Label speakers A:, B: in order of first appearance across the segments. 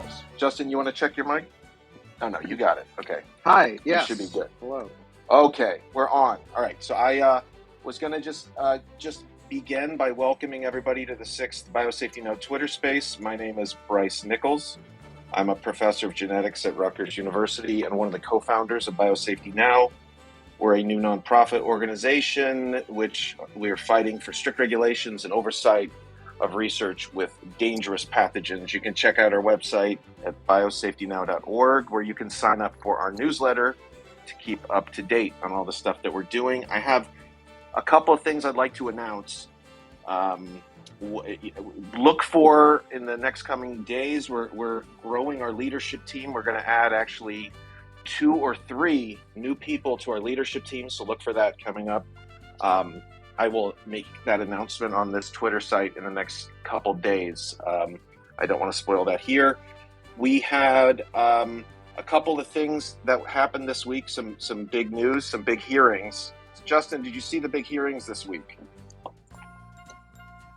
A: goes. Justin, you want to check your mic? Oh, no, you got it. Okay.
B: Hi, yes.
A: You should be good.
B: Hello.
A: Okay, we're on. All right, so I was going to just begin by welcoming everybody to the 6th Biosafety Now Twitter space. My name is Bryce Nichols. I'm a professor of genetics at Rutgers University and one of the co-founders of Biosafety Now. We're a new nonprofit organization which we're fighting for strict regulations and oversight of research with dangerous pathogens. You can check out our website at biosafetynow.org, where you can sign up for our newsletter to keep up to date on all the stuff that we're doing. I have a couple of things I'd like to announce. Look for in the next coming days, we're growing our leadership team. We're going to add actually 2 or 3 new people to our leadership team, so look for that coming up. I will make that announcement on this Twitter site in the next couple days. I don't want to spoil that here. We had a couple of things that happened this week, some big news, some big hearings. Justin, did you see the big hearings this week?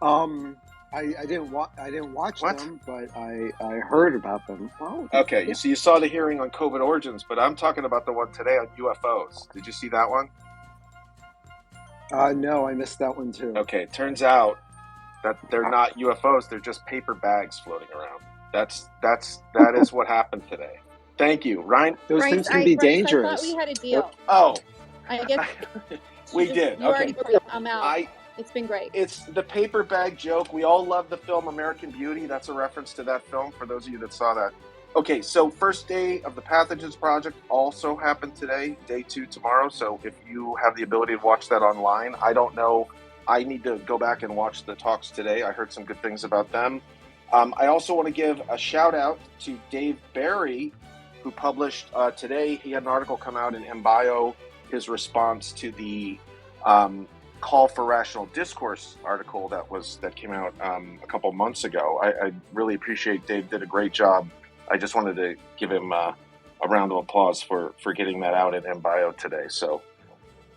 B: I didn't watch them, but I heard about them. Oh,
A: okay, yeah. So you saw the hearing on COVID origins, but I'm talking about the one today on UFOs. Did you see that one?
B: No, I missed that one too.
A: Okay, it turns out that they're not UFOs; they're just paper bags floating around. That is what happened today. Thank you, Ryan.
B: Those things can be dangerous.
C: I thought we had a deal.
A: Oh,
C: I guess
A: we did.
C: You already put it. I'm out. It's been great.
A: It's the paper bag joke. We all love the film American Beauty. That's a reference to that film for those of you that saw that. Okay, so first day of the Pathogens Project also happened today, day 2 tomorrow. So if you have the ability to watch that online, I don't know. I need to go back and watch the talks today. I heard some good things about them. I also want to give a shout out to Dave Barry, who published today. He had an article come out in MBio, his response to the Call for Rational Discourse article that came out a couple months ago. I really appreciate Dave did a great job. I just wanted to give him a round of applause for getting that out in MBio today. So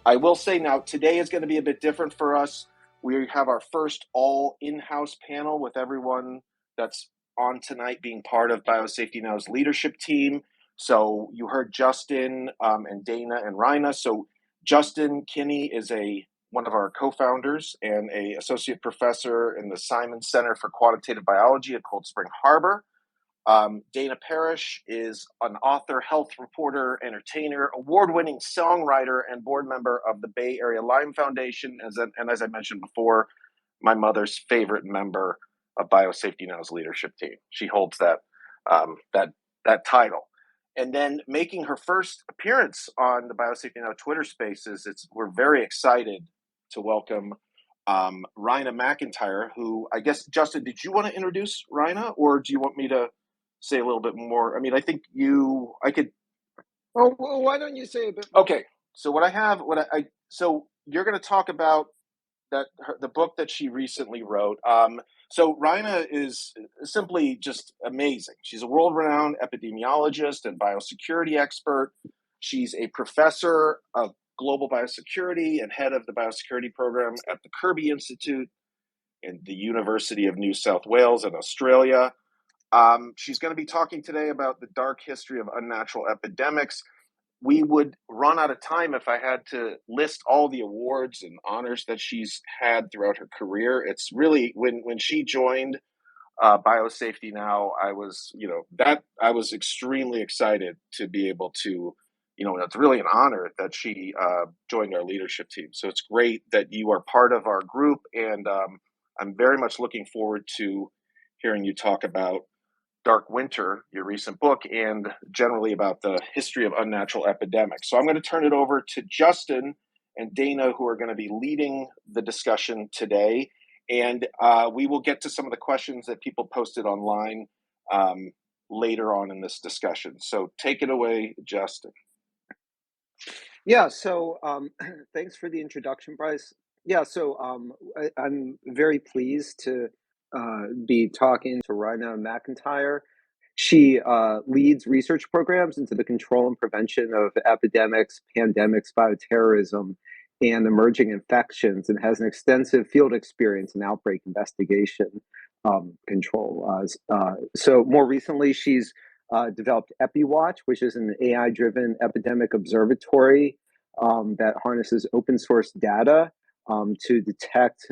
A: I will say now, today is going to be a bit different for us. We have our first all in-house panel with everyone that's on tonight being part of Biosafety Now's leadership team. So you heard Justin and Dana and Raina. So Justin Kinney is one of our co-founders and an associate professor in the Simon Center for Quantitative Biology at Cold Spring Harbor. Dana Parrish is an author, health reporter, entertainer, award-winning songwriter, and board member of the Bay Area Lyme Foundation. And as I mentioned before, my mother's favorite member of Biosafety Now's leadership team. She holds that title. And then making her first appearance on the Biosafety Now Twitter Spaces, we're very excited to welcome Raina MacIntyre, who I guess, Justin, did you want to introduce Raina, or do you want me to say a little bit more? I mean, I think I could.
B: Oh, well, why don't you say a bit more?
A: Okay, so so you're going to talk about the book that she recently wrote. So Raina is simply just amazing. She's a world-renowned epidemiologist and biosecurity expert. She's a professor of global biosecurity and head of the biosecurity program at the Kirby Institute in the University of New South Wales in Australia. She's going to be talking today about the dark history of unnatural epidemics. We would run out of time if I had to list all the awards and honors that she's had throughout her career. It's really, when she joined Biosafety Now, I was extremely excited to be able to, it's really an honor that she joined our leadership team. So it's great that you are part of our group, and I'm very much looking forward to hearing you talk about Dark Winter, your recent book, and generally about the history of unnatural epidemics. So I'm going to turn it over to Justin and Dana, who are going to be leading the discussion today. And we will get to some of the questions that people posted online later on in this discussion. So take it away, Justin.
B: Yeah, so thanks for the introduction, Bryce. Yeah, so I'm very pleased to be talking to Raina MacIntyre. She leads research programs into the control and prevention of epidemics, pandemics, bioterrorism, and emerging infections, and has an extensive field experience in outbreak investigation. control. So more recently, she's developed EpiWatch, which is an AI-driven epidemic observatory that harnesses open source data to detect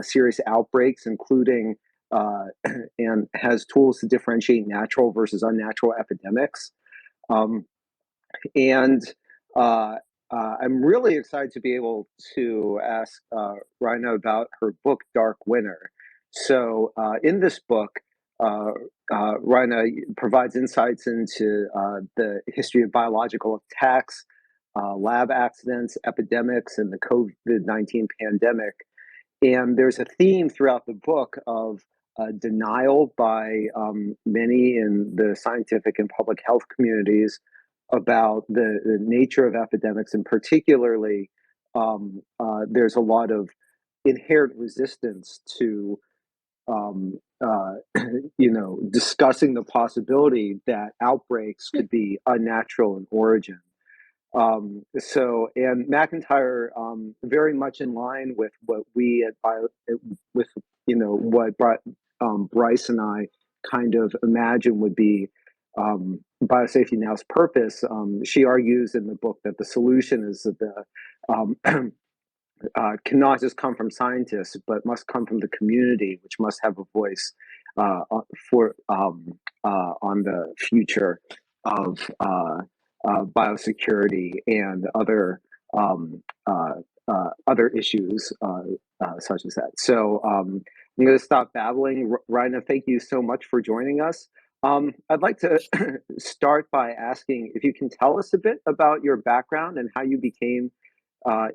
B: serious outbreaks, including and has tools to differentiate natural versus unnatural epidemics. And I'm really excited to be able to ask Raina about her book, Dark Winter. So in this book, Raina provides insights into the history of biological attacks, lab accidents, epidemics, and the COVID-19 pandemic. And there's a theme throughout the book of denial by many in the scientific and public health communities about the nature of epidemics, and particularly there's a lot of inherent resistance to discussing the possibility that outbreaks could be unnatural in origin. And MacIntyre, very much in line with what we at what Bryce and I kind of imagine would be Biosafety Now's purpose. She argues in the book that the solution is that the cannot just come from scientists, but must come from the community, which must have a voice on the future of biosecurity and other issues such as that. So I'm going to stop babbling. Raina, thank you so much for joining us. I'd like to start by asking if you can tell us a bit about your background and how you became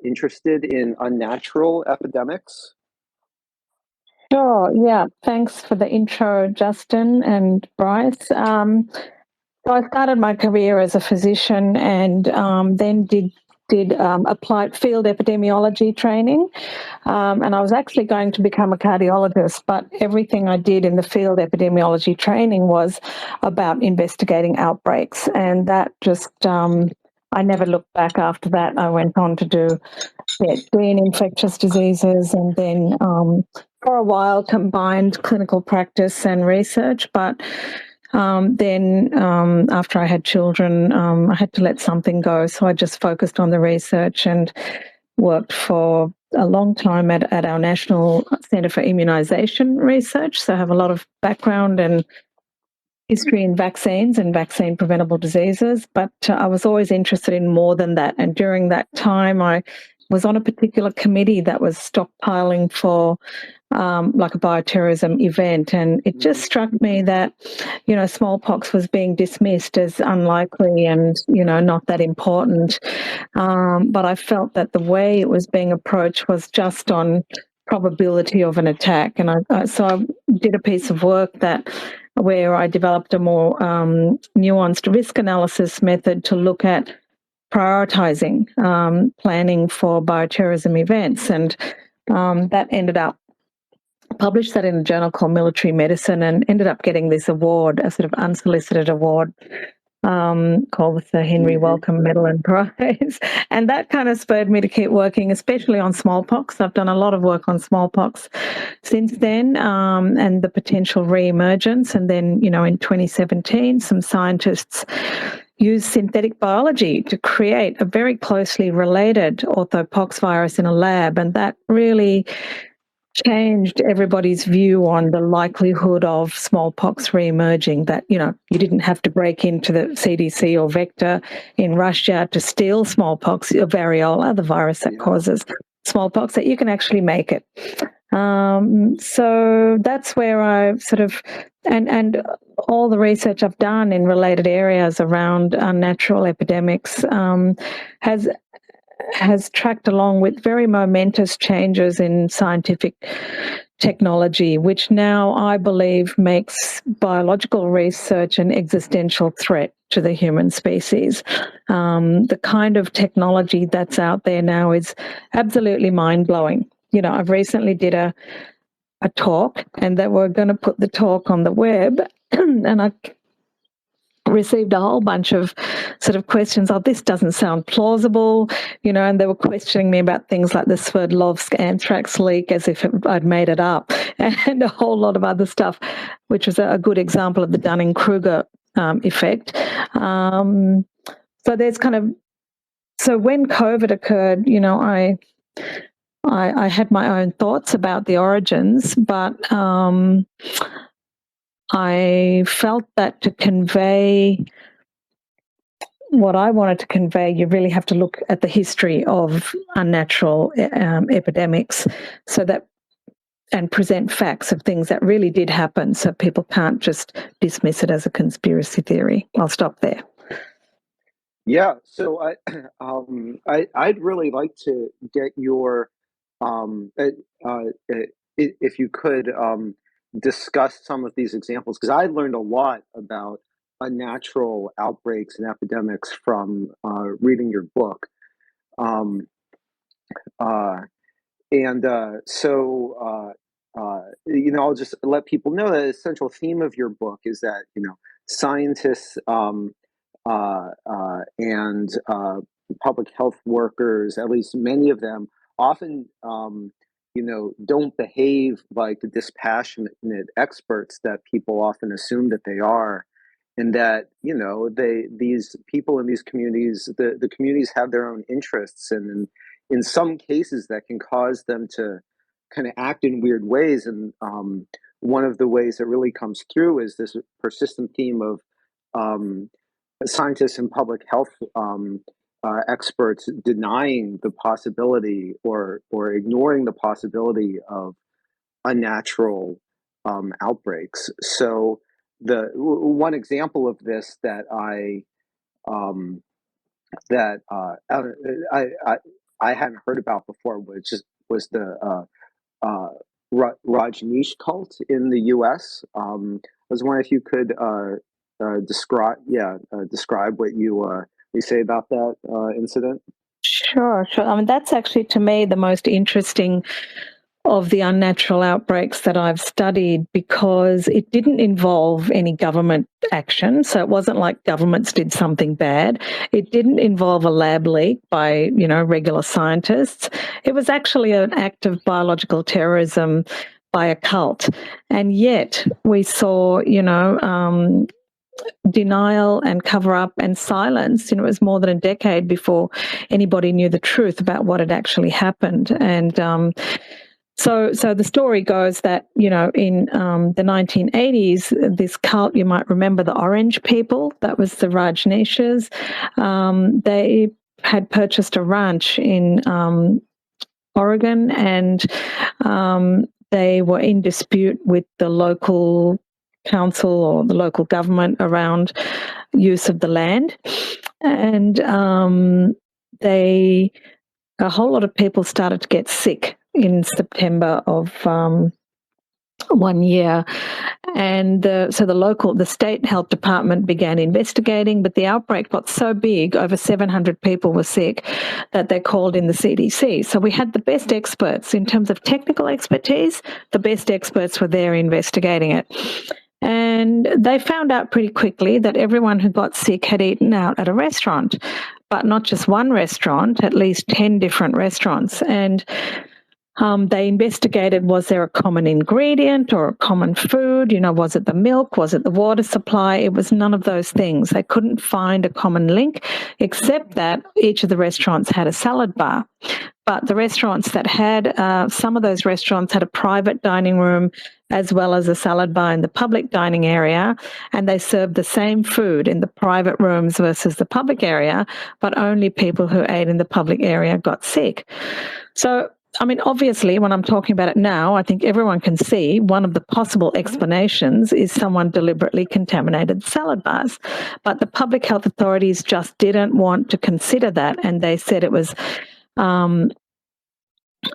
B: interested in unnatural epidemics.
D: Sure, yeah. Thanks for the intro, Justin and Bryce. So I started my career as a physician and then did applied field epidemiology training. And I was actually going to become a cardiologist, but everything I did in the field epidemiology training was about investigating outbreaks. And that just, I never looked back after that. I went on to do PhD in infectious diseases and then for a while combined clinical practice and research. But then after I had children, I had to let something go. So I just focused on the research and worked for a long time at our National Centre for Immunisation Research. So I have a lot of background and history in vaccines and vaccine preventable diseases. But I was always interested in more than that. And during that time, I was on a particular committee that was stockpiling for like a bioterrorism event. And it just struck me that, smallpox was being dismissed as unlikely and, not that important. But I felt that the way it was being approached was just on probability of an attack. And so I did a piece of work where I developed a more nuanced risk analysis method to look at prioritizing planning for bioterrorism events. And that ended up published that in a journal called Military Medicine and ended up getting this award, a sort of unsolicited award called the Henry Wellcome Medal and Prize. And that kind of spurred me to keep working, especially on smallpox. I've done a lot of work on smallpox since then and the potential re-emergence. And then, in 2017, some scientists used synthetic biology to create a very closely related orthopox virus in a lab. And that really changed everybody's view on the likelihood of smallpox re-emerging, that, you didn't have to break into the CDC or Vector in Russia to steal smallpox or variola, the virus that causes smallpox, that you can actually make it. So that's where I sort of, and all the research I've done in related areas around unnatural epidemics has tracked along with very momentous changes in scientific technology, which now I believe makes biological research an existential threat to the human species. The kind of technology that's out there now is absolutely mind-blowing. I've recently did a talk, and that we're going to put the talk on the web, and received a whole bunch of sort of questions. Oh, this doesn't sound plausible, and they were questioning me about things like the Sverdlovsk anthrax leak as if I'd made it up, and a whole lot of other stuff, which was a good example of the Dunning-Kruger effect. So there's so when COVID occurred, I had my own thoughts about the origins, but I felt that to convey what I wanted to convey, you really have to look at the history of unnatural epidemics, and present facts of things that really did happen, so people can't just dismiss it as a conspiracy theory. I'll stop there.
B: Yeah, so I'd really like to get your if you could discuss some of these examples, because I learned a lot about unnatural outbreaks and epidemics from reading your book. I'll just let people know that the central theme of your book is that scientists and public health workers, at least many of them, often don't behave like the dispassionate experts that people often assume that they are, and that these people in these communities, the communities have their own interests, and in some cases that can cause them to kind of act in weird ways. And one of the ways that really comes through is this persistent theme of scientists and public health experts denying the possibility or ignoring the possibility of unnatural outbreaks. So the one example of this that I hadn't heard about before was the Rajneesh cult in the U.S. I was wondering if you could describe what you say about that incident.
D: Sure. I mean, that's actually, to me, the most interesting of the unnatural outbreaks that I've studied, because it didn't involve any government action. So it wasn't like governments did something bad. It didn't involve a lab leak by, regular scientists. It was actually an act of biological terrorism by a cult. And yet we saw, denial and cover up and silence. It was more than a decade before anybody knew the truth about what had actually happened. And so the story goes that, in the 1980s, this cult, you might remember the Orange People, that was the Rajneeshs, they had purchased a ranch in Oregon, and they were in dispute with the local council or the local government around use of the land. And a whole lot of people started to get sick in September of 1 year. And so the state health department began investigating, but the outbreak got so big, over 700 people were sick, that they called in the CDC. So we had the best experts in terms of technical expertise. The best experts were there investigating it. And they found out pretty quickly that everyone who got sick had eaten out at a restaurant, but not just one restaurant, at least 10 different restaurants. And they investigated, was there a common ingredient or a common food? Was it the milk? Was it the water supply? It was none of those things. They couldn't find a common link, except that each of the restaurants had a salad bar. But the restaurants that had, some of those restaurants had a private dining room as well as a salad bar in the public dining area, and they served the same food in the private rooms versus the public area, but only people who ate in the public area got sick. So, I mean, obviously, when I'm talking about it now, I think everyone can see one of the possible explanations is someone deliberately contaminated the salad bars. But the public health authorities just didn't want to consider that, and they said it was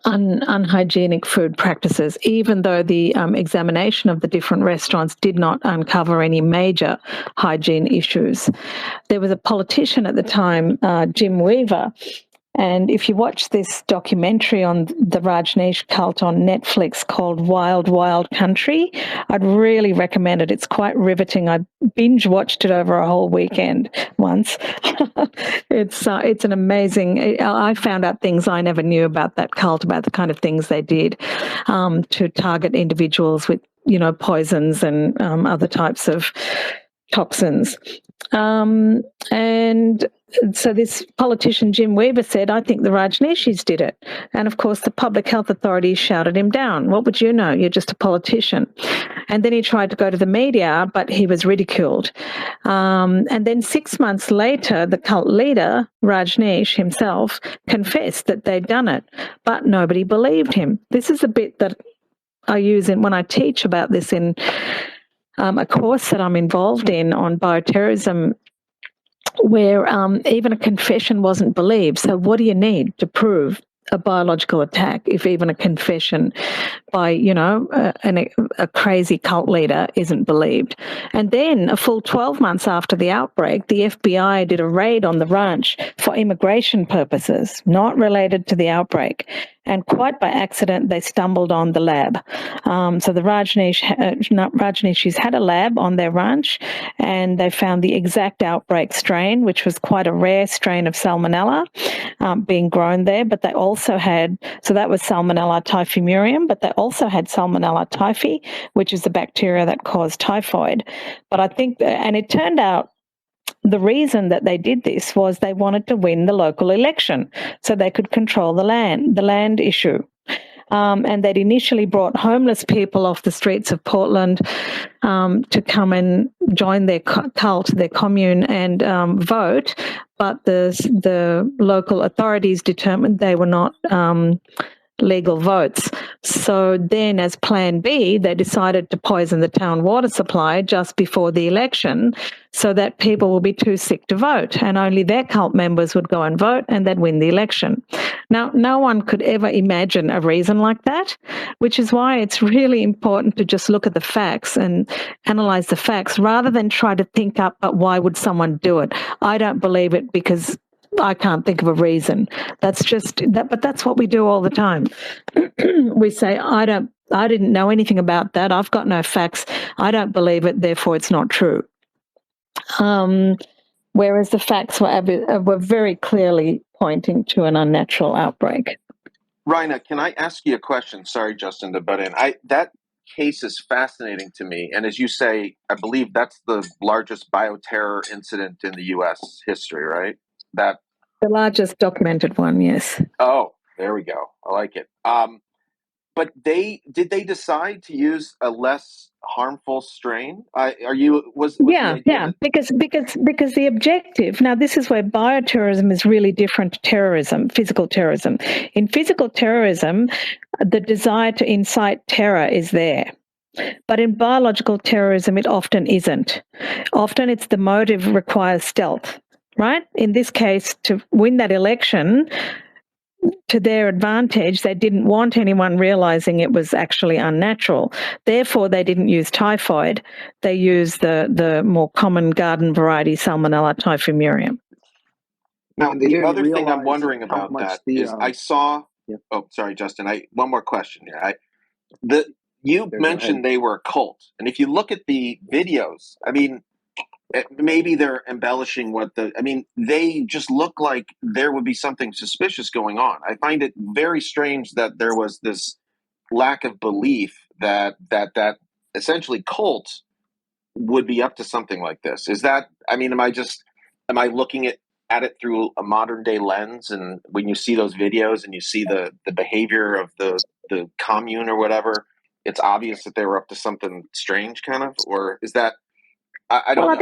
D: unhygienic food practices, even though the examination of the different restaurants did not uncover any major hygiene issues. There was a politician at the time, Jim Weaver, And if you watch this documentary on the Rajneesh cult on Netflix called Wild Wild Country, I'd really recommend it. It's quite riveting. I binge watched it over a whole weekend once. It's an amazing. I found out things I never knew about that cult, about the kind of things they did to target individuals with, poisons and other types of toxins. And so this politician, Jim Weaver, said, I think the Rajneeshis did it. And of course, the public health authorities shouted him down. What would you know? You're just a politician. And then he tried to go to the media, but he was ridiculed. And then 6 months later, the cult leader, Rajneesh himself, confessed that they'd done it, but nobody believed him. This is a bit that I use when I teach about this in a course that I'm involved in on bioterrorism, where even a confession wasn't believed. So what do you need to prove a biological attack if even a confession by, a crazy cult leader isn't believed? And then a full 12 months after the outbreak, the FBI did a raid on the ranch for immigration purposes, not related to the outbreak. And quite by accident, they stumbled on the lab. So the Rajneeshis had a lab on their ranch, and they found the exact outbreak strain, which was quite a rare strain of Salmonella being grown there. But they also had, so that was Salmonella typhimurium, but they also had Salmonella typhi, which is the bacteria that caused typhoid. But I think, and it turned out, the reason that they did this was they wanted to win the local election so they could control the land issue. And they'd initially brought homeless people off the streets of Portland to come and join their cult, their commune, and vote. But the local authorities determined they were not legal votes. So then, as Plan B, they decided to poison the town water supply just before the election so that people will be too sick to vote, and only their cult members would go and vote, and they'd win the election. Now, no one could ever imagine a reason like that, which is why it's really important to just look at the facts and analyze the facts rather than try to think up, but why would someone do it? I don't believe it because I can't think of a reason. That's just that, but that's what we do all the time. We say, I didn't know anything about that. I've got no facts. I don't believe it. Therefore, it's not true. Whereas the facts were very clearly pointing to an unnatural outbreak.
A: Raina, can I ask you a question? Sorry, Justin, to butt in. That case is fascinating to me. And as you say, I believe that's the largest bioterror incident in the U.S. history, right? The
D: largest documented one, yes.
A: Oh, there we go. I like it. But did they decide to use a less harmful strain? Because
D: the objective, now this is where bioterrorism is really different to terrorism, physical terrorism. In physical terrorism, the desire to incite terror is there. But in biological terrorism, it often isn't. Often it's the motive requires stealth, right? In this case, to win that election, to their advantage, they didn't want anyone realizing it was actually unnatural. Therefore, they didn't use typhoid. They used the more common garden variety Salmonella typhimurium.
A: Now, the other thing I'm wondering about that is I saw... Yeah. Oh, sorry, Justin. One more question here. You mentioned they were a cult. And if you look at the videos, I mean, maybe they're embellishing they just look like there would be something suspicious going on. I find it very strange that there was this lack of belief that essentially cults would be up to something like this. Is that, am I looking at it through a modern day lens? And when you see those videos and you see the behavior of the commune or whatever, it's obvious that they were up to something strange kind of, or is that, I don't know.
D: I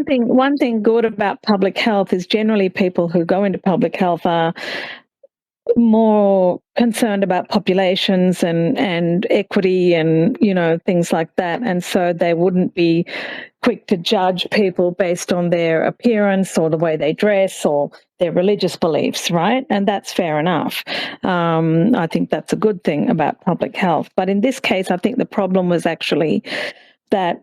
D: think, one thing good about public health is generally people who go into public health are more concerned about populations and equity and, things like that. And so they wouldn't be quick to judge people based on their appearance or the way they dress or their religious beliefs, right? And that's fair enough. I think that's a good thing about public health. But in this case, I think the problem was actually that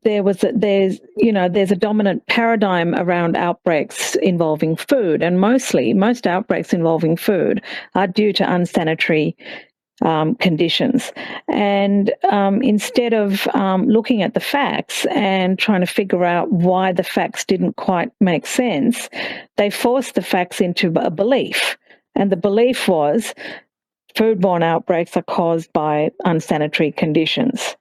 D: there's a dominant paradigm around outbreaks involving food, and most outbreaks involving food are due to unsanitary conditions. And instead of looking at the facts and trying to figure out why the facts didn't quite make sense, they forced the facts into a belief. And the belief was foodborne outbreaks are caused by unsanitary conditions.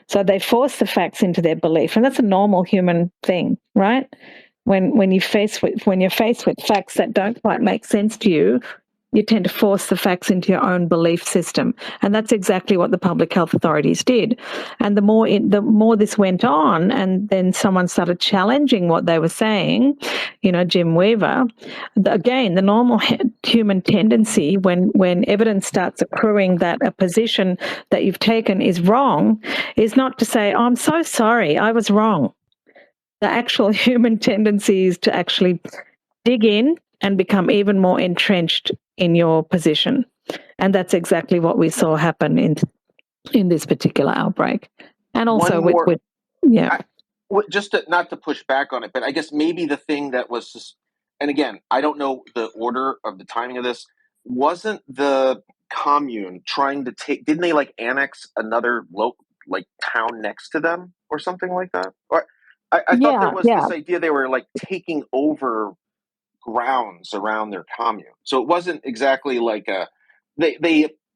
D: So they force the facts into their belief, and that's a normal human thing, right? When you're faced with facts that don't quite make sense to you, you tend to force the facts into your own belief system, and that's exactly what the public health authorities did. And the more this went on, and then someone started challenging what they were saying, Jim Weaver. Again, the normal human tendency when evidence starts accruing that a position that you've taken is wrong, is not to say, "Oh, I'm so sorry, I was wrong." The actual human tendency is to actually dig in and become even more entrenched in your position. And that's exactly what we saw happen in this particular outbreak. And also
A: just not to push back on it, but I guess maybe the thing that was just, and again, I don't know the order of the timing of this, wasn't the commune trying to didn't they annex another town next to them or something like that? Or I thought there was this idea they were taking over grounds around their commune. So it wasn't exactly it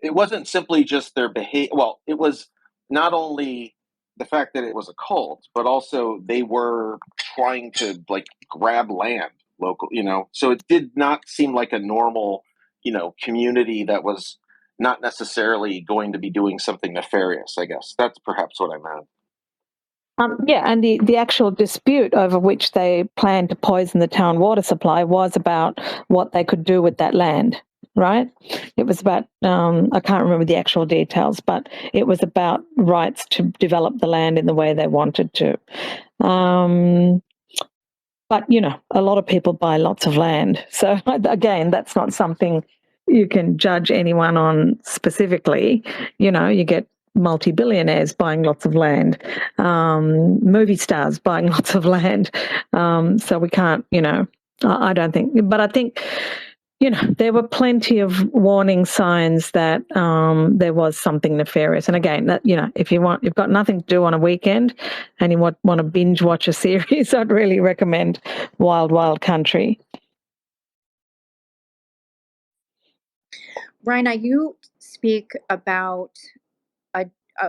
A: wasn't simply just their behavior. Well, it was not only the fact that it was a cult, but also they were trying to grab land local, So it did not seem like a normal, community that was not necessarily going to be doing something nefarious, I guess. That's perhaps what I meant.
D: And the actual dispute over which they planned to poison the town water supply was about what they could do with that land, right? It was about, I can't remember the actual details, but it was about rights to develop the land in the way they wanted to. But, a lot of people buy lots of land. So, again, that's not something you can judge anyone on specifically. You get multi-billionaires buying lots of land, movie stars buying lots of land. So we can't, I don't think, but I think, there were plenty of warning signs that there was something nefarious. And again, that, if you've got nothing to do on a weekend and you want to binge watch a series, I'd really recommend Wild Wild Country.
C: Raina, you speak about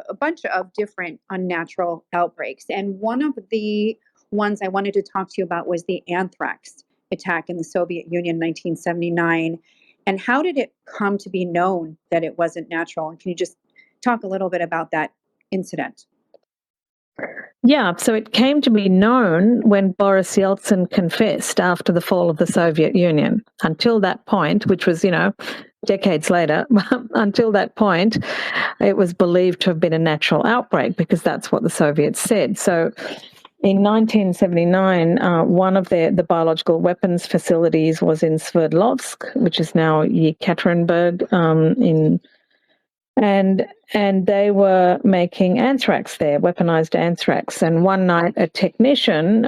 C: a bunch of different unnatural outbreaks. And one of the ones I wanted to talk to you about was the anthrax attack in the Soviet Union in 1979. And how did it come to be known that it wasn't natural? And can you just talk a little bit about that incident?
D: Yeah, so it came to be known when Boris Yeltsin confessed after the fall of the Soviet Union. Until that point, which was, decades later, until that point, it was believed to have been a natural outbreak because that's what the Soviets said. So in 1979, one of the biological weapons facilities was in Sverdlovsk, which is now Yekaterinburg, and they were making anthrax there, weaponized anthrax. And one night, a technician,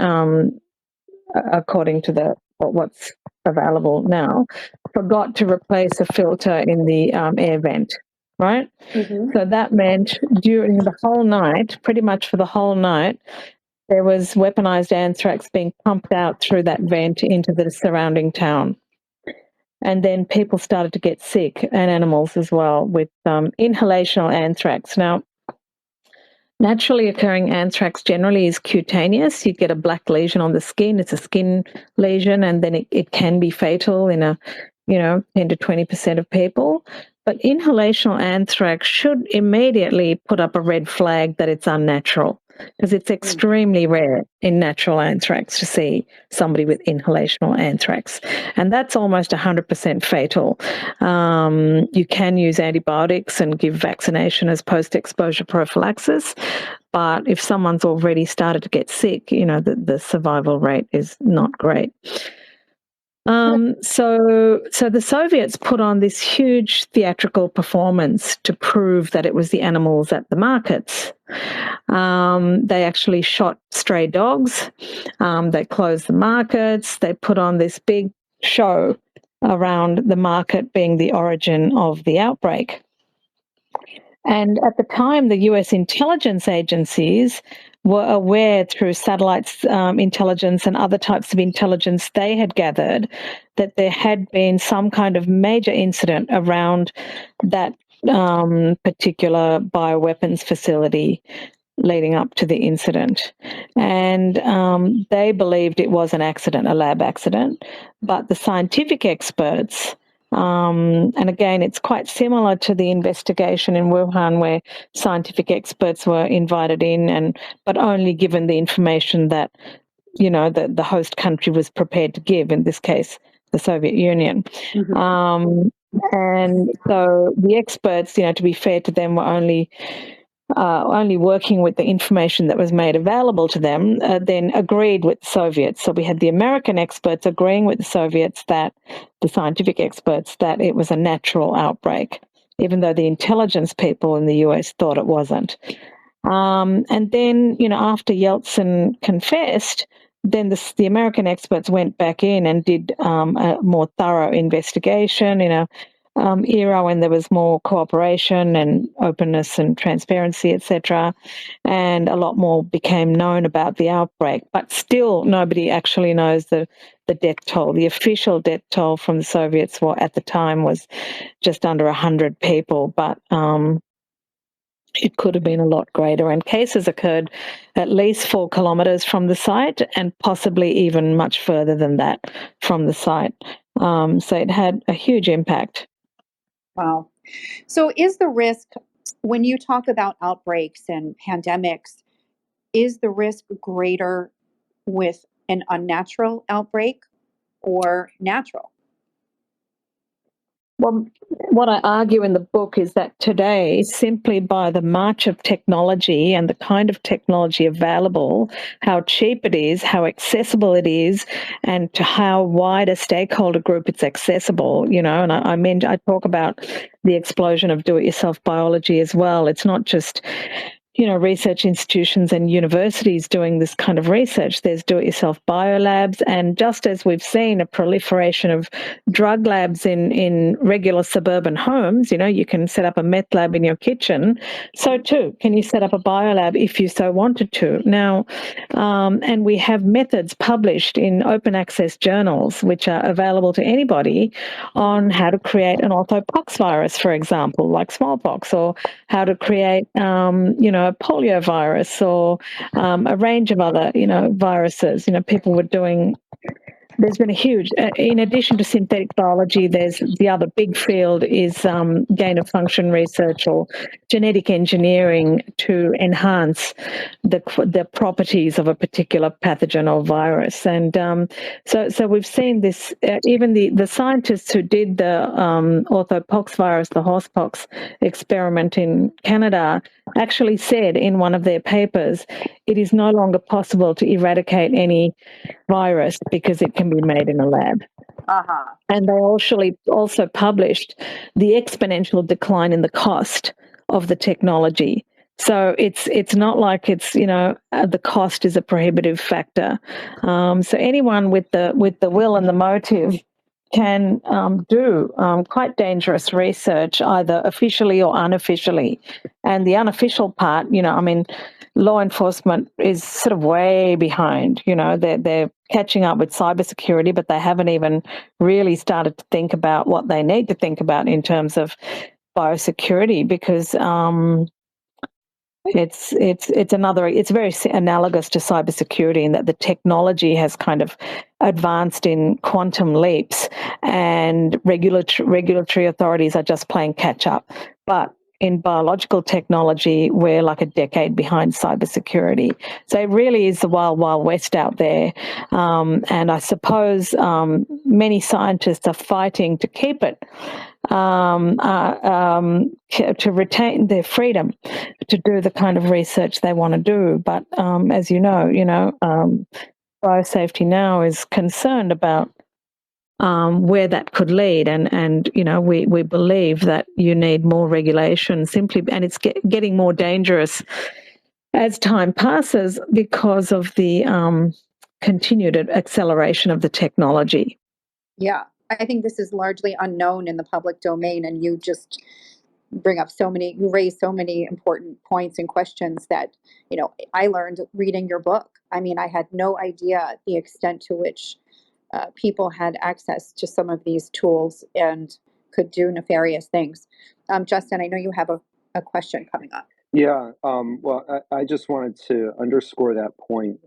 D: according to what's available now, forgot to replace a filter in the air vent, right? Mm-hmm. So that meant during the whole night, pretty much for the whole night, there was weaponized anthrax being pumped out through that vent into the surrounding town. And then people started to get sick, and animals as well, with inhalational anthrax. Now, naturally occurring anthrax generally is cutaneous. You get a black lesion on the skin. It's a skin lesion, and then it can be fatal in 10 to 20% of people. But inhalational anthrax should immediately put up a red flag that it's unnatural, because it's extremely rare in natural anthrax to see somebody with inhalational anthrax. And that's almost 100% fatal. You can use antibiotics and give vaccination as post-exposure prophylaxis. But if someone's already started to get sick, the survival rate is not great. So the Soviets put on this huge theatrical performance to prove that it was the animals at the markets. They actually shot stray dogs. They closed the markets. They put on this big show around the market being the origin of the outbreak. And at the time, the US intelligence agencies were aware through satellites intelligence and other types of intelligence they had gathered that there had been some kind of major incident around that particular bioweapons facility leading up to the incident. And they believed it was an accident, a lab accident. But the scientific experts, and again, it's quite similar to the investigation in Wuhan where scientific experts were invited in, but only given the information that, the host country was prepared to give, in this case, the Soviet Union. Mm-hmm. And so the experts, to be fair to them, were only working with the information that was made available to them, then agreed with the Soviets. So we had the American experts agreeing with the Soviets, that the scientific experts, that it was a natural outbreak, even though the intelligence people in the US thought it wasn't. And then, after Yeltsin confessed, then the American experts went back in and did a more thorough investigation in a era when there was more cooperation and openness and transparency, etc., and a lot more became known about the outbreak. But still, nobody actually knows the death toll. The official death toll from the Soviets at the time was just under 100 people, but it could have been a lot greater. And cases occurred at least 4 kilometres from the site and possibly even much further than that from the site. So it had a huge impact.
C: Wow. So is the risk, when you talk about outbreaks and pandemics, is the risk greater with an unnatural outbreak or natural?
D: Well, what I argue in the book is that today, simply by the march of technology and the kind of technology available, how cheap it is, how accessible it is, and to how wide a stakeholder group it's accessible, and I talk about the explosion of do-it-yourself biology as well. It's not just research institutions and universities doing this kind of research. There's do-it-yourself biolabs, and just as we've seen a proliferation of drug labs in regular suburban homes, you can set up a meth lab in your kitchen. So too, can you set up a biolab if you so wanted to? Now, and we have methods published in open access journals, which are available to anybody, on how to create an orthopox virus, for example, like smallpox, or how to create, a polio virus, or a range of other, viruses. People were doing. There's been a huge, in addition to synthetic biology, there's the other big field is gain of function research or genetic engineering to enhance the properties of a particular pathogen or virus. And so we've seen this, even the scientists who did the orthopox virus, the horsepox experiment in Canada, actually said in one of their papers, it is no longer possible to eradicate any virus because it can be made in a lab.
C: Uh-huh.
D: And they also published the exponential decline in the cost of the technology. So it's not like it's the cost is a prohibitive factor. So anyone with the will and the motive can do quite dangerous research, either officially or unofficially. And the unofficial part, law enforcement is sort of way behind. They're catching up with cybersecurity, but they haven't even really started to think about what they need to think about in terms of biosecurity, because it's very analogous to cybersecurity in that the technology has kind of advanced in quantum leaps, and regulatory authorities are just playing catch up. But in biological technology, we're like a decade behind cybersecurity. So it really is the wild, wild west out there. And I suppose many scientists are fighting to keep it, to retain their freedom to do the kind of research they want to do. But as Biosafety Now is concerned about where that could lead. And we believe that you need more regulation simply, and it's getting more dangerous as time passes because of the continued acceleration of the technology.
C: Yeah, I think this is largely unknown in the public domain, and you just you raise so many important points and questions that, I learned reading your book. I mean, I had no idea the extent to which people had access to some of these tools and could do nefarious things. Justin, I know you have a question coming up.
B: Yeah, well, I just wanted to underscore that point.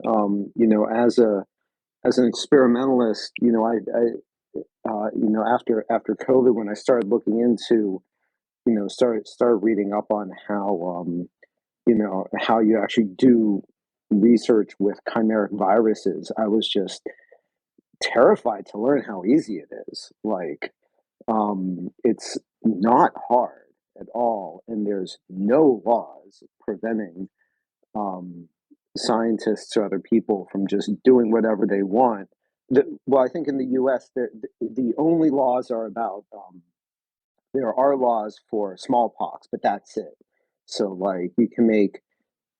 B: As an experimentalist, after COVID, when I started looking into, started reading up on how you actually do research with chimeric viruses, I was just terrified to learn how easy it is. Like, it's not hard at all, and there's no laws preventing scientists or other people from just doing whatever they want. Well, I think in the U.S. The only laws are about there are laws for smallpox, but that's it. So like you can make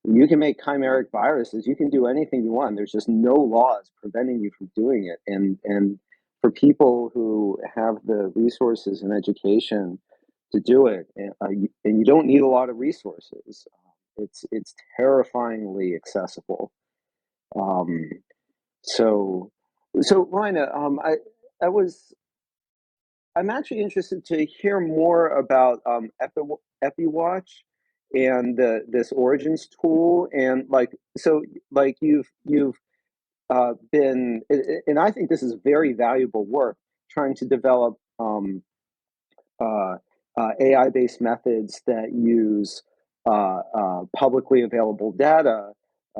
B: chimeric viruses. You can do anything you want. There's just no laws preventing you from doing it. And for people who have the resources and education to do it, and you don't need a lot of resources, it's terrifyingly accessible. Um, so so Raina, I'm actually interested to hear more about EpiWatch and this Origins tool, and like you've been, and I think this is very valuable work trying to develop uh, AI-based methods that use publicly available data,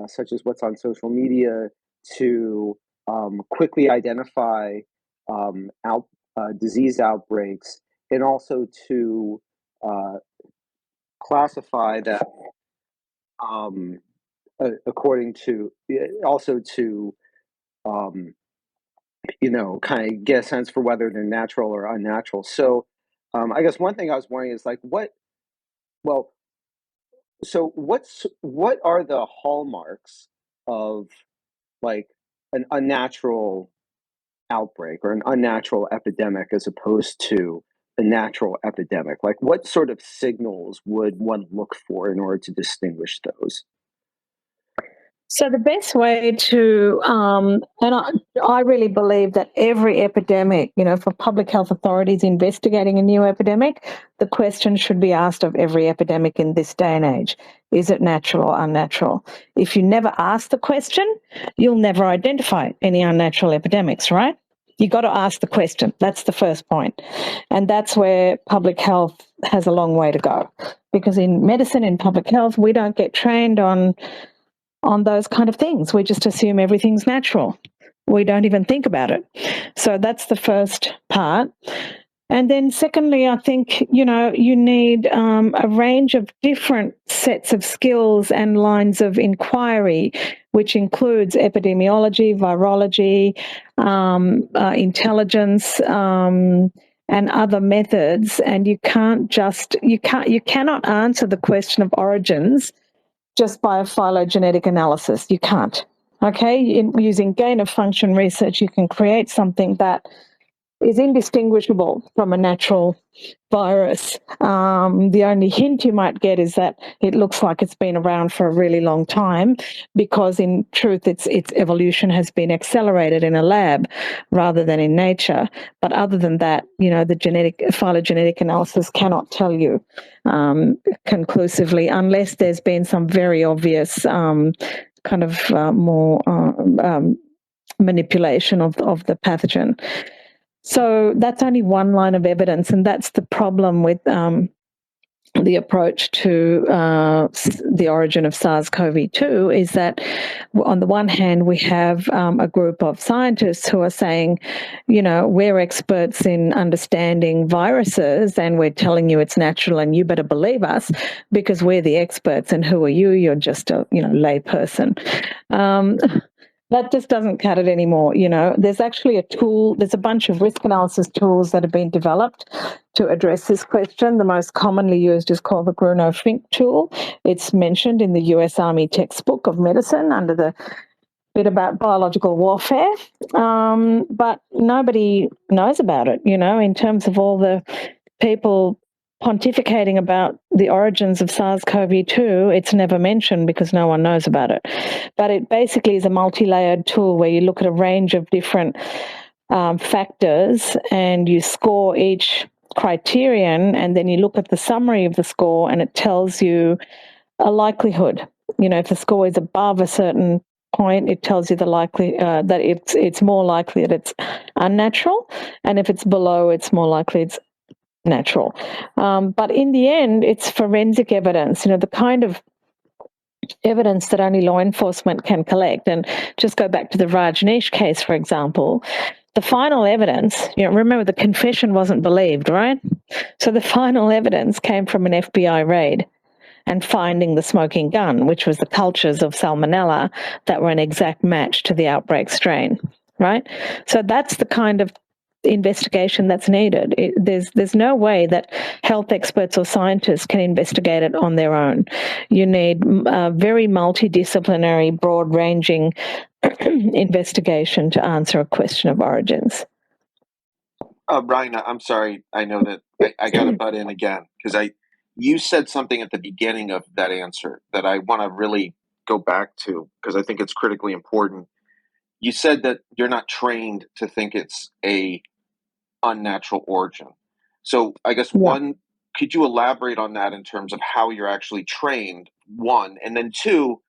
B: such as what's on social media, to quickly identify out disease outbreaks, and also to uh, classify that according to, also to um, kind of get a sense for whether they're natural or unnatural. So I guess one thing I was wondering is like well, what are the hallmarks of like an unnatural outbreak or an unnatural epidemic as opposed to a natural epidemic? Like, what sort of signals would one look for in order to distinguish those?
D: So the best way to, I really believe that every epidemic, for public health authorities investigating a new epidemic, the question should be asked of every epidemic in this day and age: is it natural or unnatural? If you never ask the question, you'll never identify any unnatural epidemics, right? You got to ask the question. That's the first point. And that's where public health has a long way to go. Because in medicine, in public health, we don't get trained on those kind of things. We just assume everything's natural. We don't even think about it. So that's the first part. And then secondly, I think, you need a range of different sets of skills and lines of inquiry, which includes epidemiology, virology, intelligence, and other methods. And you cannot answer the question of origins just by a phylogenetic analysis. You can't. Okay? Using gain-of-function research, you can create something that is indistinguishable from a natural virus. The only hint you might get is that it looks like it's been around for a really long time, because in truth its evolution has been accelerated in a lab rather than in nature. But other than that, the phylogenetic analysis cannot tell you conclusively, unless there's been some very obvious kind of more manipulation of the pathogen. So that's only one line of evidence, and that's the problem with the approach to the origin of SARS-CoV-2, is that on the one hand, we have a group of scientists who are saying, we're experts in understanding viruses and we're telling you it's natural and you better believe us because we're the experts, and who are you? You're just a lay person. that just doesn't cut it anymore. There's actually a tool, there's a bunch of risk analysis tools that have been developed to address this question. The most commonly used is called the Grunow-Fink tool. It's mentioned in the US Army textbook of medicine under the bit about biological warfare, but nobody knows about it, in terms of all the people pontificating about the origins of SARS-CoV-2, it's never mentioned because no one knows about it. But it basically is a multi-layered tool where you look at a range of different factors and you score each criterion, and then you look at the summary of the score and it tells you a likelihood. If the score is above a certain point, it tells you the likely that it's more likely that it's unnatural, and if it's below, it's more likely it's natural. But in the end, it's forensic evidence, the kind of evidence that only law enforcement can collect. And just go back to the Rajneesh case, for example, the final evidence, remember the confession wasn't believed, right? So the final evidence came from an FBI raid and finding the smoking gun, which was the cultures of salmonella that were an exact match to the outbreak strain, right? So that's the kind of investigation that's needed. There's no way that health experts or scientists can investigate it on their own. You need a very multidisciplinary, broad-ranging investigation to answer a question of origins.
A: Raina, I'm sorry. I know that I got to butt in again because you said something at the beginning of that answer that I want to really go back to because I think it's critically important. You said that you're not trained to think it's a unnatural origin. So I guess one, could you elaborate on that in terms of how you're actually trained, one, and then two,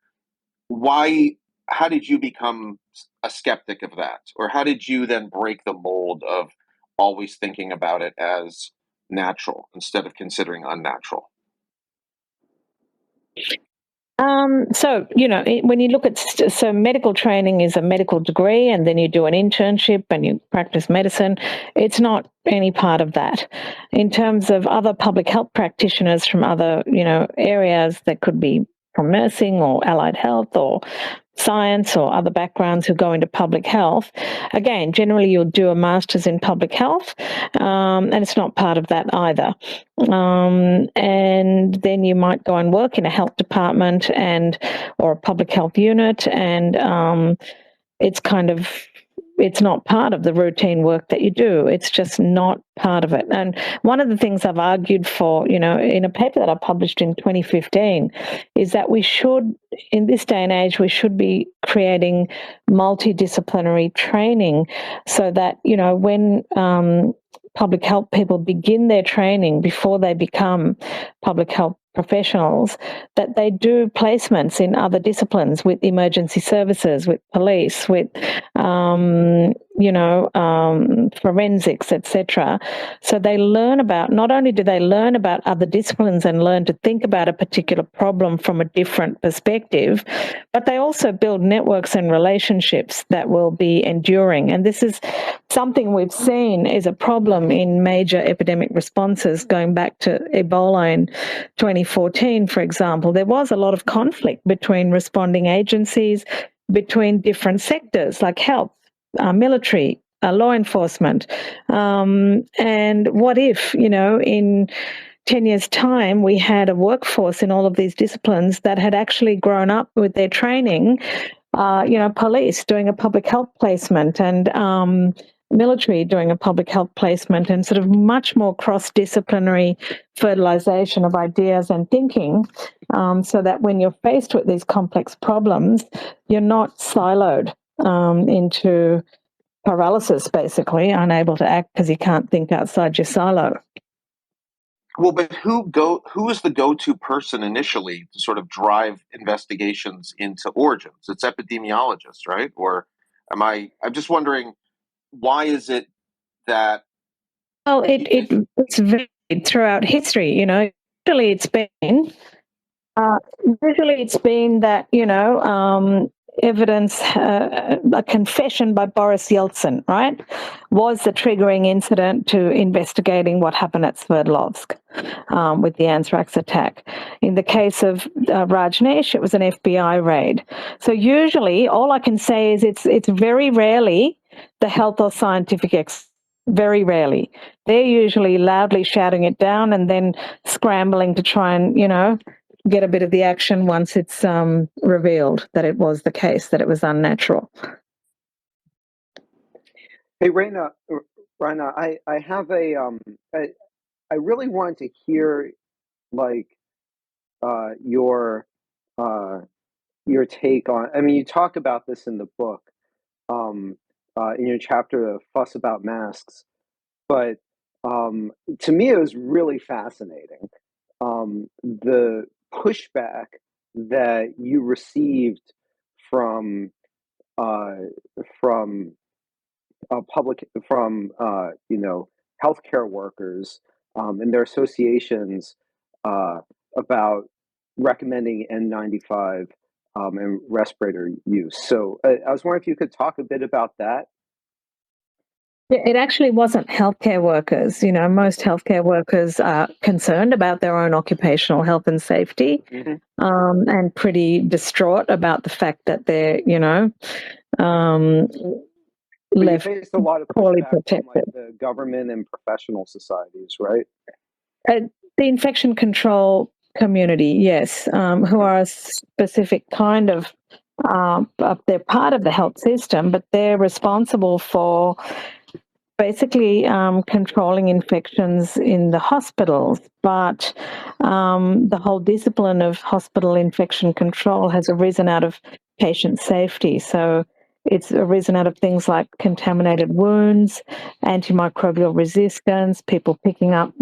A: how did you become a skeptic of that? Or how did you then break the mold of always thinking about it as natural instead of considering unnatural?
D: So, when you look at, so medical training is a medical degree and then you do an internship and you practice medicine. It's not any part of that. In terms of other public health practitioners from other, areas that could be from nursing or allied health or science or other backgrounds who go into public health, again, generally you'll do a master's in public health, and it's not part of that either. And then you might go and work in a health department or a public health unit, and it's not part of the routine work that you do. It's just not part of it. And one of the things I've argued for, in a paper that I published in 2015, is that we should, in this day and age, we should be creating multidisciplinary training so that, when public health people begin their training before they become public health professionals, that they do placements in other disciplines with emergency services, with police, with forensics, etc. So they learn about, not only do they learn about other disciplines and learn to think about a particular problem from a different perspective, but they also build networks and relationships that will be enduring. And this is something we've seen is a problem in major epidemic responses going back to Ebola in 2014, for example. There was a lot of conflict between responding agencies, between different sectors like health, military, law enforcement. And what if, in 10 years' time, we had a workforce in all of these disciplines that had actually grown up with their training, police doing a public health placement and military doing a public health placement, and sort of much more cross-disciplinary fertilization of ideas and thinking, so that when you're faced with these complex problems, you're not siloed into paralysis, basically, unable to act because you can't think outside your silo.
A: Well, but who is the go-to person initially to sort of drive investigations into origins? It's epidemiologists, right? Or I'm just wondering, why is it that?
D: Well, it's varied throughout history. Usually it's been that evidence, a confession by Boris Yeltsin, right, was the triggering incident to investigating what happened at Sverdlovsk with the anthrax attack. In the case of Rajneesh, it was an FBI raid. So usually, all I can say is it's very rarely the health or scientific very rarely. They're usually loudly shouting it down and then scrambling to try and, get a bit of the action once it's revealed that it was the case, that it was unnatural.
B: Hey, Raina, I have I really wanted to hear like your take on. I mean, you talk about this in the book, in your chapter of "Fuss About Masks," but to me, it was really fascinating. The pushback that you received from uh, from public from healthcare workers and their associations about recommending N95 and respirator use. So I was wondering if you could talk a bit about that.
D: It actually wasn't healthcare workers. Most healthcare workers are concerned about their own occupational health and safety, and pretty distraught about the fact that they're,
B: But you
D: left
B: faced a lot of
D: poorly
B: pushback from
D: protected.
B: the government and professional societies, right?
D: The infection control community, yes, who are a specific kind of, they're part of the health system, but they're responsible for basically controlling infections in the hospitals. But the whole discipline of hospital infection control has arisen out of patient safety. So it's arisen out of things like contaminated wounds, antimicrobial resistance, people picking up,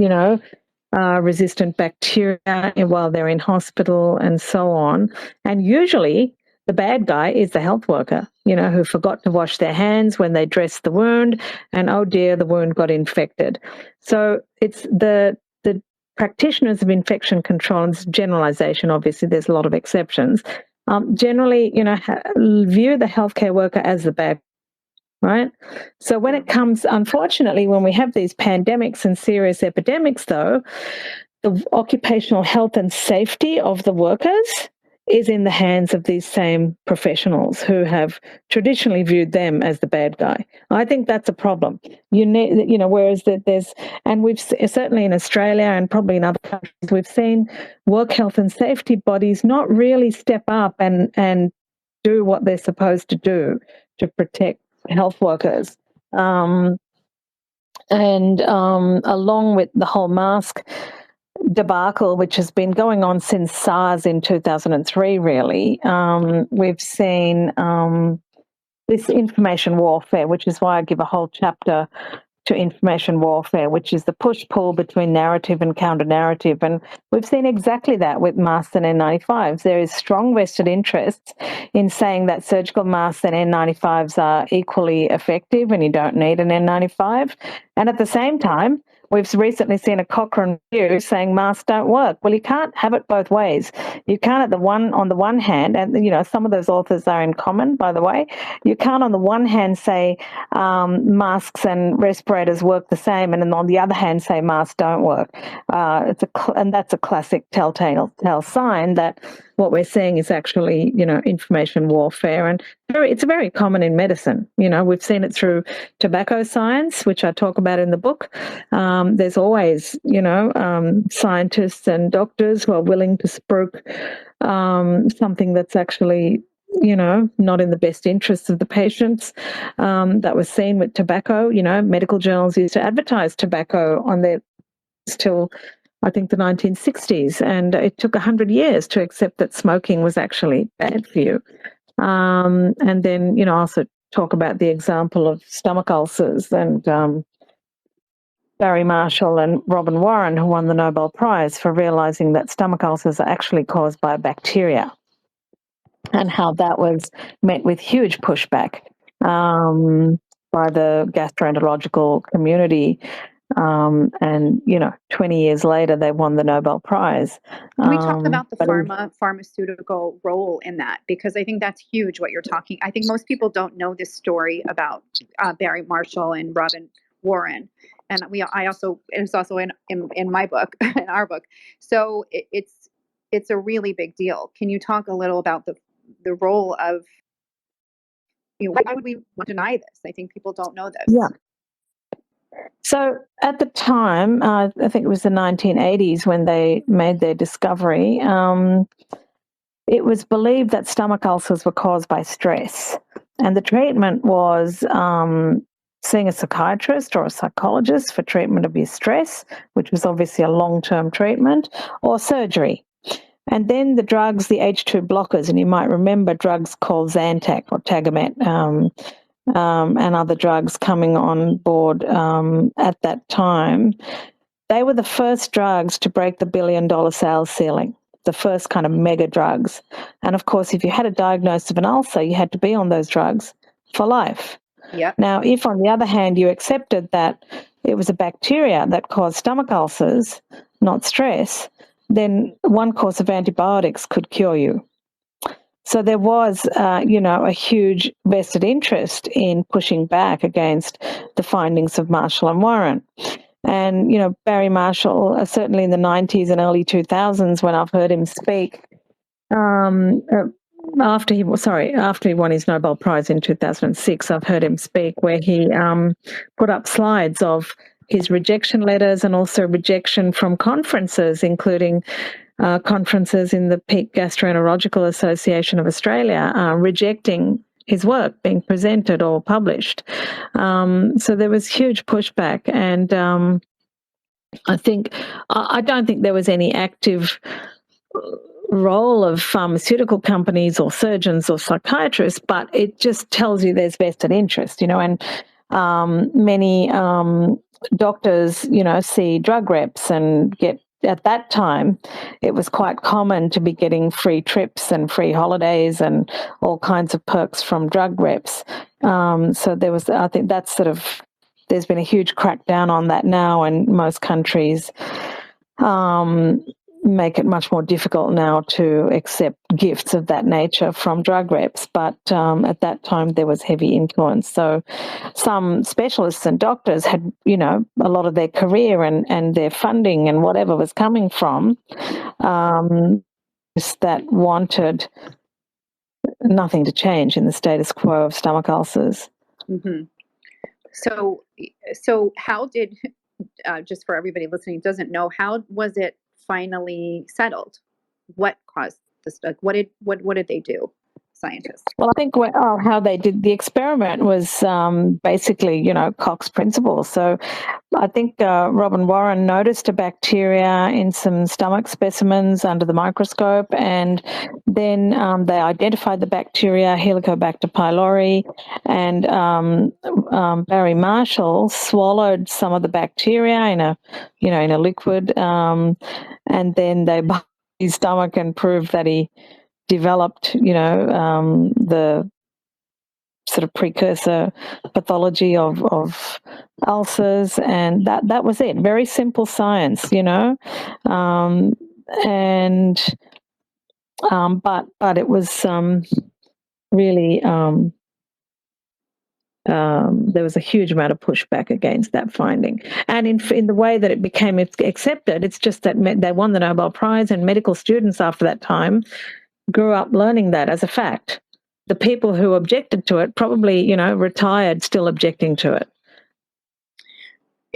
D: resistant bacteria while they're in hospital and so on. And usually the bad guy is the health worker, who forgot to wash their hands when they dressed the wound, and oh dear, the wound got infected. So it's the practitioners of infection control, and this generalization, obviously there's a lot of exceptions, generally, view the healthcare worker as the bad, right? So when it comes, unfortunately, when we have these pandemics and serious epidemics, though, the occupational health and safety of the workers is in the hands of these same professionals who have traditionally viewed them as the bad guy. I think that's a problem. Whereas there's, and we've certainly in Australia and probably in other countries, we've seen work health and safety bodies not really step up and do what they're supposed to do to protect health workers. And along with the whole mask debacle, which has been going on since SARS in 2003, really, we've seen this information warfare, which is why I give a whole chapter to information warfare, which is the push-pull between narrative and counter-narrative. And we've seen exactly that with masks and N95s. There is strong vested interest in saying that surgical masks and N95s are equally effective and you don't need an N95. And at the same time, we've recently seen a Cochrane review saying masks don't work. Well, you can't have it both ways. You can't on the one hand, and some of those authors are in common, by the way. You can't on the one hand say masks and respirators work the same, and then on the other hand say masks don't work. And that's a classic telltale sign that what we're seeing is actually, information warfare, and it's very common in medicine. We've seen it through tobacco science, which I talk about in the book. There's always, scientists and doctors who are willing to spruik something that's actually, not in the best interests of the patients. That was seen with tobacco. Medical journals used to advertise tobacco on their till I think the 1960s, and it took 100 years to accept that smoking was actually bad for you. And then, also talk about the example of stomach ulcers and Barry Marshall and Robin Warren, who won the Nobel Prize for realizing that stomach ulcers are actually caused by bacteria, and how that was met with huge pushback by the gastroenterological community. And 20 years later, they won the Nobel Prize.
C: Can we talk about the
D: But
C: pharmaceutical role in that? Because I think that's huge what you're talking. I think most people don't know this story about Barry Marshall and Robin Warren. And it's also in my book, in our book. So it's a really big deal. Can you talk a little about the role of, why would we deny this? I think people don't know this.
D: yeah. So at the time, I think it was the 1980s when they made their discovery, it was believed that stomach ulcers were caused by stress. And the treatment was seeing a psychiatrist or a psychologist for treatment of your stress, which was obviously a long-term treatment, or surgery. And then the drugs, the H2 blockers, and you might remember drugs called Zantac or Tagamet, and other drugs coming on board at that time, they were the first drugs to break the billion-dollar sales ceiling, the first kind of mega drugs. And of course, if you had a diagnosis of an ulcer, you had to be on those drugs for life.
C: Yeah.
D: Now, if on the other hand you accepted that it was a bacteria that caused stomach ulcers, not stress, then one course of antibiotics could cure you. So there was, a huge vested interest in pushing back against the findings of Marshall and Warren. And, Barry Marshall, certainly in the 90s and early 2000s, when I've heard him speak, after he won his Nobel Prize in 2006, I've heard him speak where he put up slides of his rejection letters and also rejection from conferences, including conferences in the Peak Gastroenterological Association of Australia, rejecting his work being presented or published. So there was huge pushback, and I don't think there was any active role of pharmaceutical companies or surgeons or psychiatrists, but it just tells you there's vested interest, and many doctors, see drug reps and get, at that time, it was quite common to be getting free trips and free holidays and all kinds of perks from drug reps. So there was, I think that's there's been a huge crackdown on that now, and most countries make it much more difficult now to accept gifts of that nature from drug reps. But at that time, there was heavy influence. So some specialists and doctors had, a lot of their career and their funding and whatever was coming from that wanted nothing to change in the status quo of stomach ulcers.
C: Mm-hmm. So how did, just for everybody listening doesn't know, how was it finally settled? What caused this? Like, what did they do, scientists?
D: Well, I think how they did the experiment was basically, Koch's principle. So I think Robin Warren noticed a bacteria in some stomach specimens under the microscope, and then they identified the bacteria, Helicobacter pylori, and Barry Marshall swallowed some of the bacteria in a liquid, and then they biopsied his stomach and proved that he developed, the sort of precursor pathology of ulcers, and that was it. Very simple science, but it was really there was a huge amount of pushback against that finding, and in the way that it became accepted, it's just that they won the Nobel Prize, and medical students after that time grew up learning that as a fact. The people who objected to it probably, retired still objecting to it.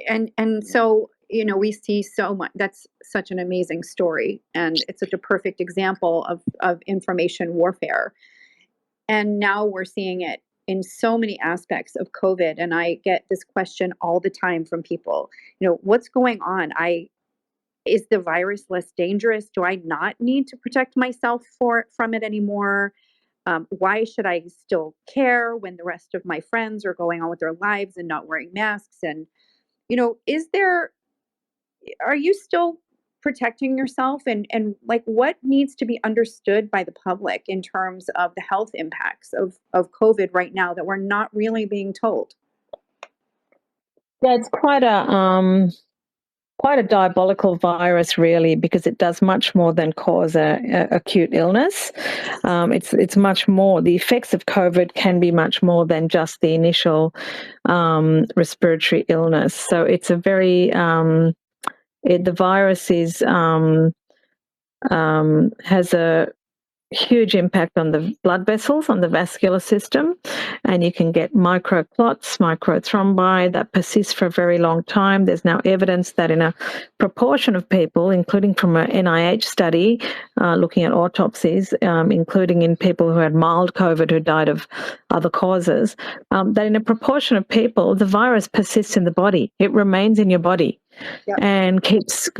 C: And so, we see so much. That's such an amazing story, and it's such a perfect example of information warfare. And now we're seeing it in so many aspects of COVID. And I get this question all the time from people, what's going on? Is the virus less dangerous? Do I not need to protect myself from it anymore? Why should I still care when the rest of my friends are going on with their lives and not wearing masks? And, are you still protecting yourself? And like, what needs to be understood by the public in terms of the health impacts of COVID right now that we're not really being told?
D: Yeah, it's quite a diabolical virus, really, because it does much more than cause a acute illness. It's much more. The effects of COVID can be much more than just the initial respiratory illness. So it's a very the virus has a huge impact on the blood vessels, on the vascular system, and you can get microclots, microthrombi that persist for a very long time. There's now evidence that in a proportion of people, including from an NIH study looking at autopsies, including in people who had mild COVID who died of other causes, that in a proportion of people, the virus persists in the body. It remains in your body. Yep. And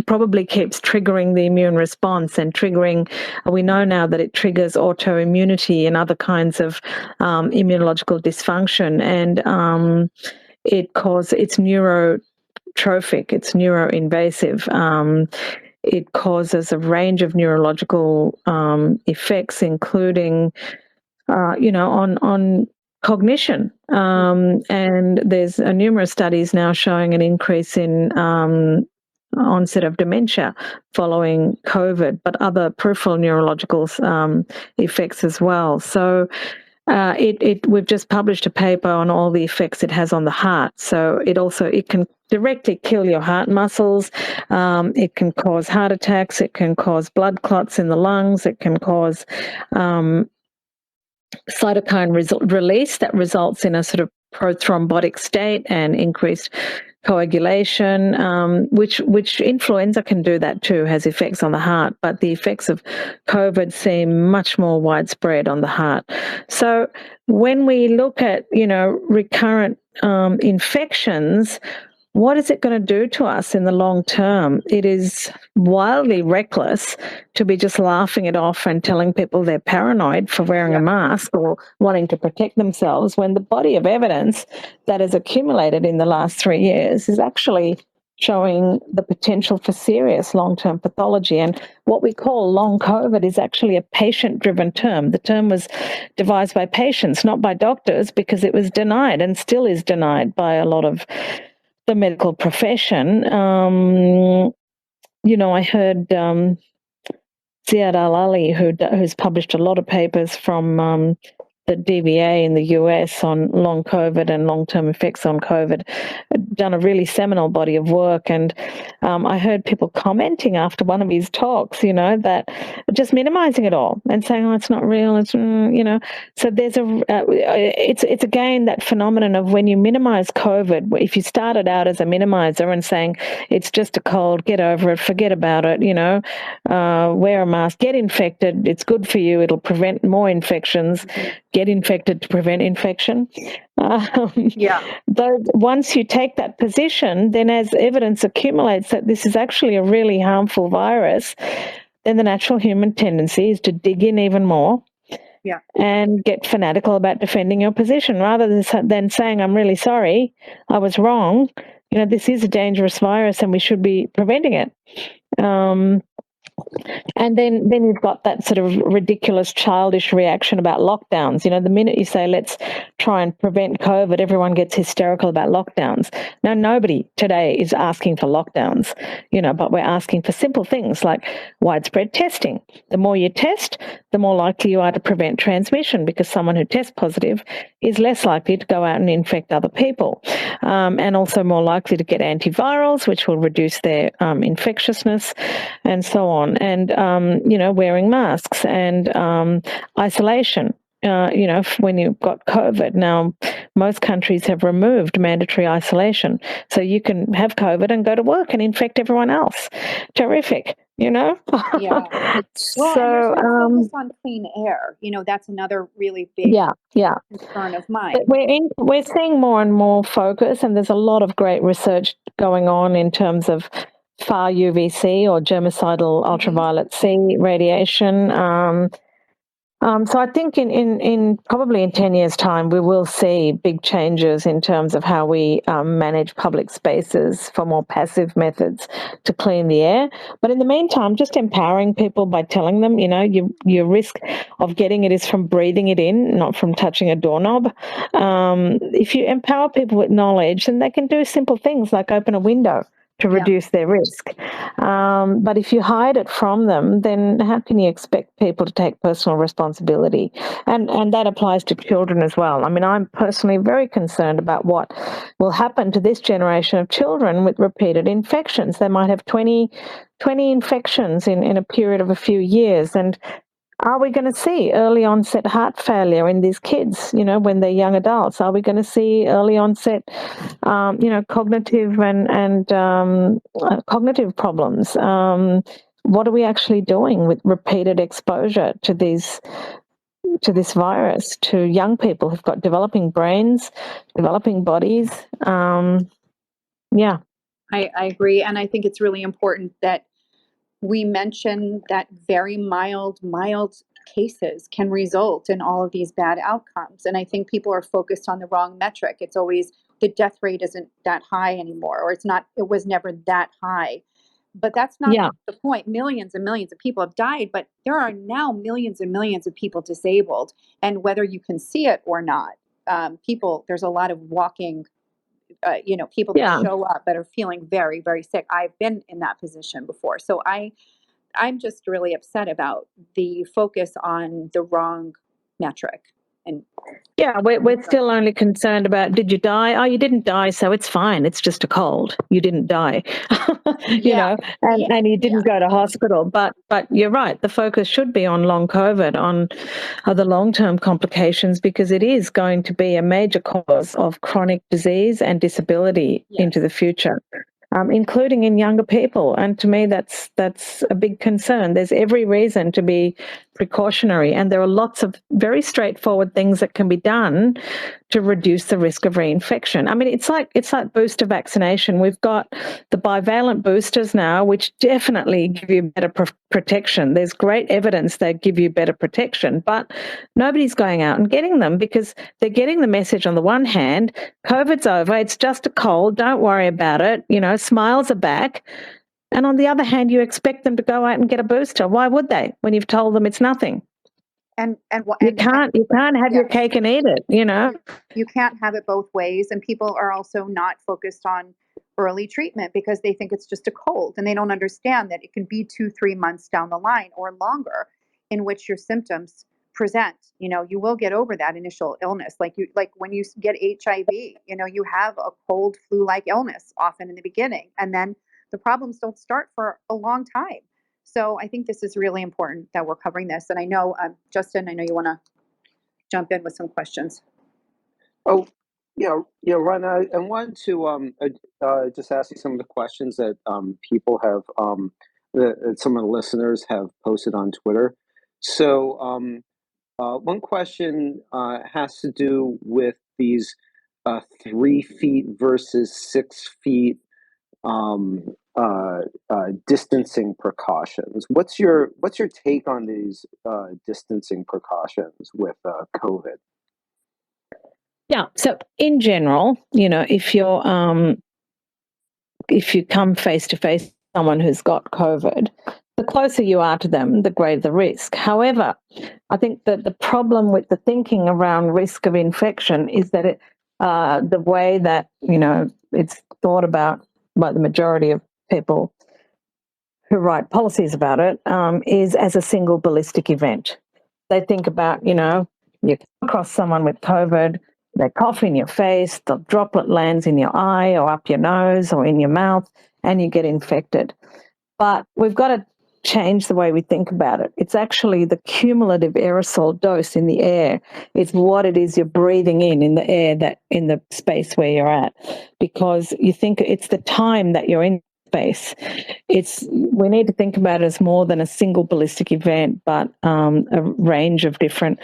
D: probably keeps triggering the immune response and triggering. We know now that it triggers autoimmunity and other kinds of immunological dysfunction, and it's neurotrophic, it's neuroinvasive. It causes a range of neurological effects, including, on cognition. And there's numerous studies now showing an increase in onset of dementia following COVID, but other peripheral neurological effects as well. So we've just published a paper on all the effects it has on the heart. So it can directly kill your heart muscles. It can cause heart attacks. It can cause blood clots in the lungs. It can cause cytokine release that results in a sort of prothrombotic state and increased coagulation, which influenza can do that too, has effects on the heart, but the effects of COVID seem much more widespread on the heart. So when we look at, recurrent infections, what is it going to do to us in the long term? It is wildly reckless to be just laughing it off and telling people they're paranoid for wearing a mask or wanting to protect themselves, when the body of evidence that has accumulated in the last 3 years is actually showing the potential for serious long-term pathology. And what we call long COVID is actually a patient-driven term. The term was devised by patients, not by doctors, because it was denied and still is denied by a lot of the medical profession. I heard Ziad Al-Ali, who's published a lot of papers from the DVA in the US on long COVID and long-term effects on COVID, done a really seminal body of work. And I heard people commenting after one of his talks, that just minimizing it all and saying, oh, it's not real. It's, so there's it's again that phenomenon of when you minimize COVID, if you started out as a minimizer and saying it's just a cold, get over it, forget about it, wear a mask, get infected, it's good for you, it'll prevent more infections, get infected to prevent infection. Once you take that position, then as evidence accumulates that this is actually a really harmful virus, then the natural human tendency is to dig in even more and get fanatical about defending your position rather than saying, I'm really sorry, I was wrong. This is a dangerous virus and we should be preventing it. And then you've got that sort of ridiculous, childish reaction about lockdowns. The minute you say, let's try and prevent COVID, everyone gets hysterical about lockdowns. Now, nobody today is asking for lockdowns, but we're asking for simple things like widespread testing. The more you test, the more likely you are to prevent transmission, because someone who tests positive is less likely to go out and infect other people, and also more likely to get antivirals, which will reduce their infectiousness and so on. And, wearing masks and isolation. When you've got COVID. Now, most countries have removed mandatory isolation. So you can have COVID and go to work and infect everyone else. Terrific, Yeah.
C: Well, and there's no focus on clean air. That's another really big concern of mine.
D: We're seeing more and more focus, and there's a lot of great research going on in terms of far UVC or germicidal ultraviolet C radiation. So I think in probably in 10 years' time, we will see big changes in terms of how we manage public spaces for more passive methods to clean the air. But in the meantime, just empowering people by telling them, your risk of getting it is from breathing it in, not from touching a doorknob. If you empower people with knowledge, then they can do simple things like open a window to reduce their risk. But if you hide it from them, then how can you expect people to take personal responsibility? And that applies to children as well. I mean, I'm personally very concerned about what will happen to this generation of children with repeated infections. They might have 20 infections in a period of a few years. And are we going to see early onset heart failure in these kids, when they're young adults? Are we going to see early onset, cognitive and cognitive problems? What are we actually doing with repeated exposure to this virus, to young people who've got developing brains, developing bodies? Yeah.
C: I agree. And I think it's really important that we mention that very mild cases can result in all of these bad outcomes. And I think people are focused on the wrong metric. It's always the death rate isn't that high anymore, or it was never that high. But that's not the point. Millions and millions of people have died, but there are now millions and millions of people disabled. And whether you can see it or not, there's a lot of walking people that show up that are feeling very, very sick. I've been in that position before. So I'm just really upset about the focus on the wrong metric. And
D: we're still only concerned about, did you die? Oh, you didn't die, so it's fine. It's just a cold. You didn't die, and you didn't go to hospital. But you're right. The focus should be on long COVID, on the long-term complications, because it is going to be a major cause of chronic disease and disability into the future. Including in younger people. And to me, that's a big concern. There's every reason to be precautionary, and there are lots of very straightforward things that can be done to reduce the risk of reinfection. I mean, it's like booster vaccination. We've got the bivalent boosters now, which definitely give you better protection. There's great evidence they give you better protection, but nobody's going out and getting them because they're getting the message on the one hand, COVID's over, it's just a cold, don't worry about it, smiles are back. And on the other hand, you expect them to go out and get a booster. Why would they when you've told them it's nothing?
C: And
D: you can't have your cake and eat it,
C: You can't have it both ways. And people are also not focused on early treatment because they think it's just a cold, and they don't understand that it can be 2-3 months down the line or longer in which your symptoms present. You will get over that initial illness. Like when you get HIV, you have a cold flu-like illness often in the beginning, and then the problems don't start for a long time. So I think this is really important that we're covering this. And I know, Justin, I know you want to jump in with some questions.
B: Oh, Raina, I wanted to just ask you some of the questions that people have, that some of the listeners have posted on Twitter. So one question has to do with these 3 feet versus 6 feet distancing precautions. What's your take on these distancing precautions with COVID?
D: Yeah. So in general, if you come face to face with someone who's got COVID, the closer you are to them, the greater the risk. However, I think that the problem with the thinking around risk of infection is that the way that it's thought about by the majority of people who write policies about it is as a single ballistic event. They think about, you come across someone with COVID, they cough in your face, the droplet lands in your eye or up your nose or in your mouth, and you get infected. But we've got to change the way we think about it. It's actually the cumulative aerosol dose in the air. It's what it is you're breathing in the air, that in the space where you're at, because you think it's the time that you're in space. We need to think about it as more than a single ballistic event, but a range of different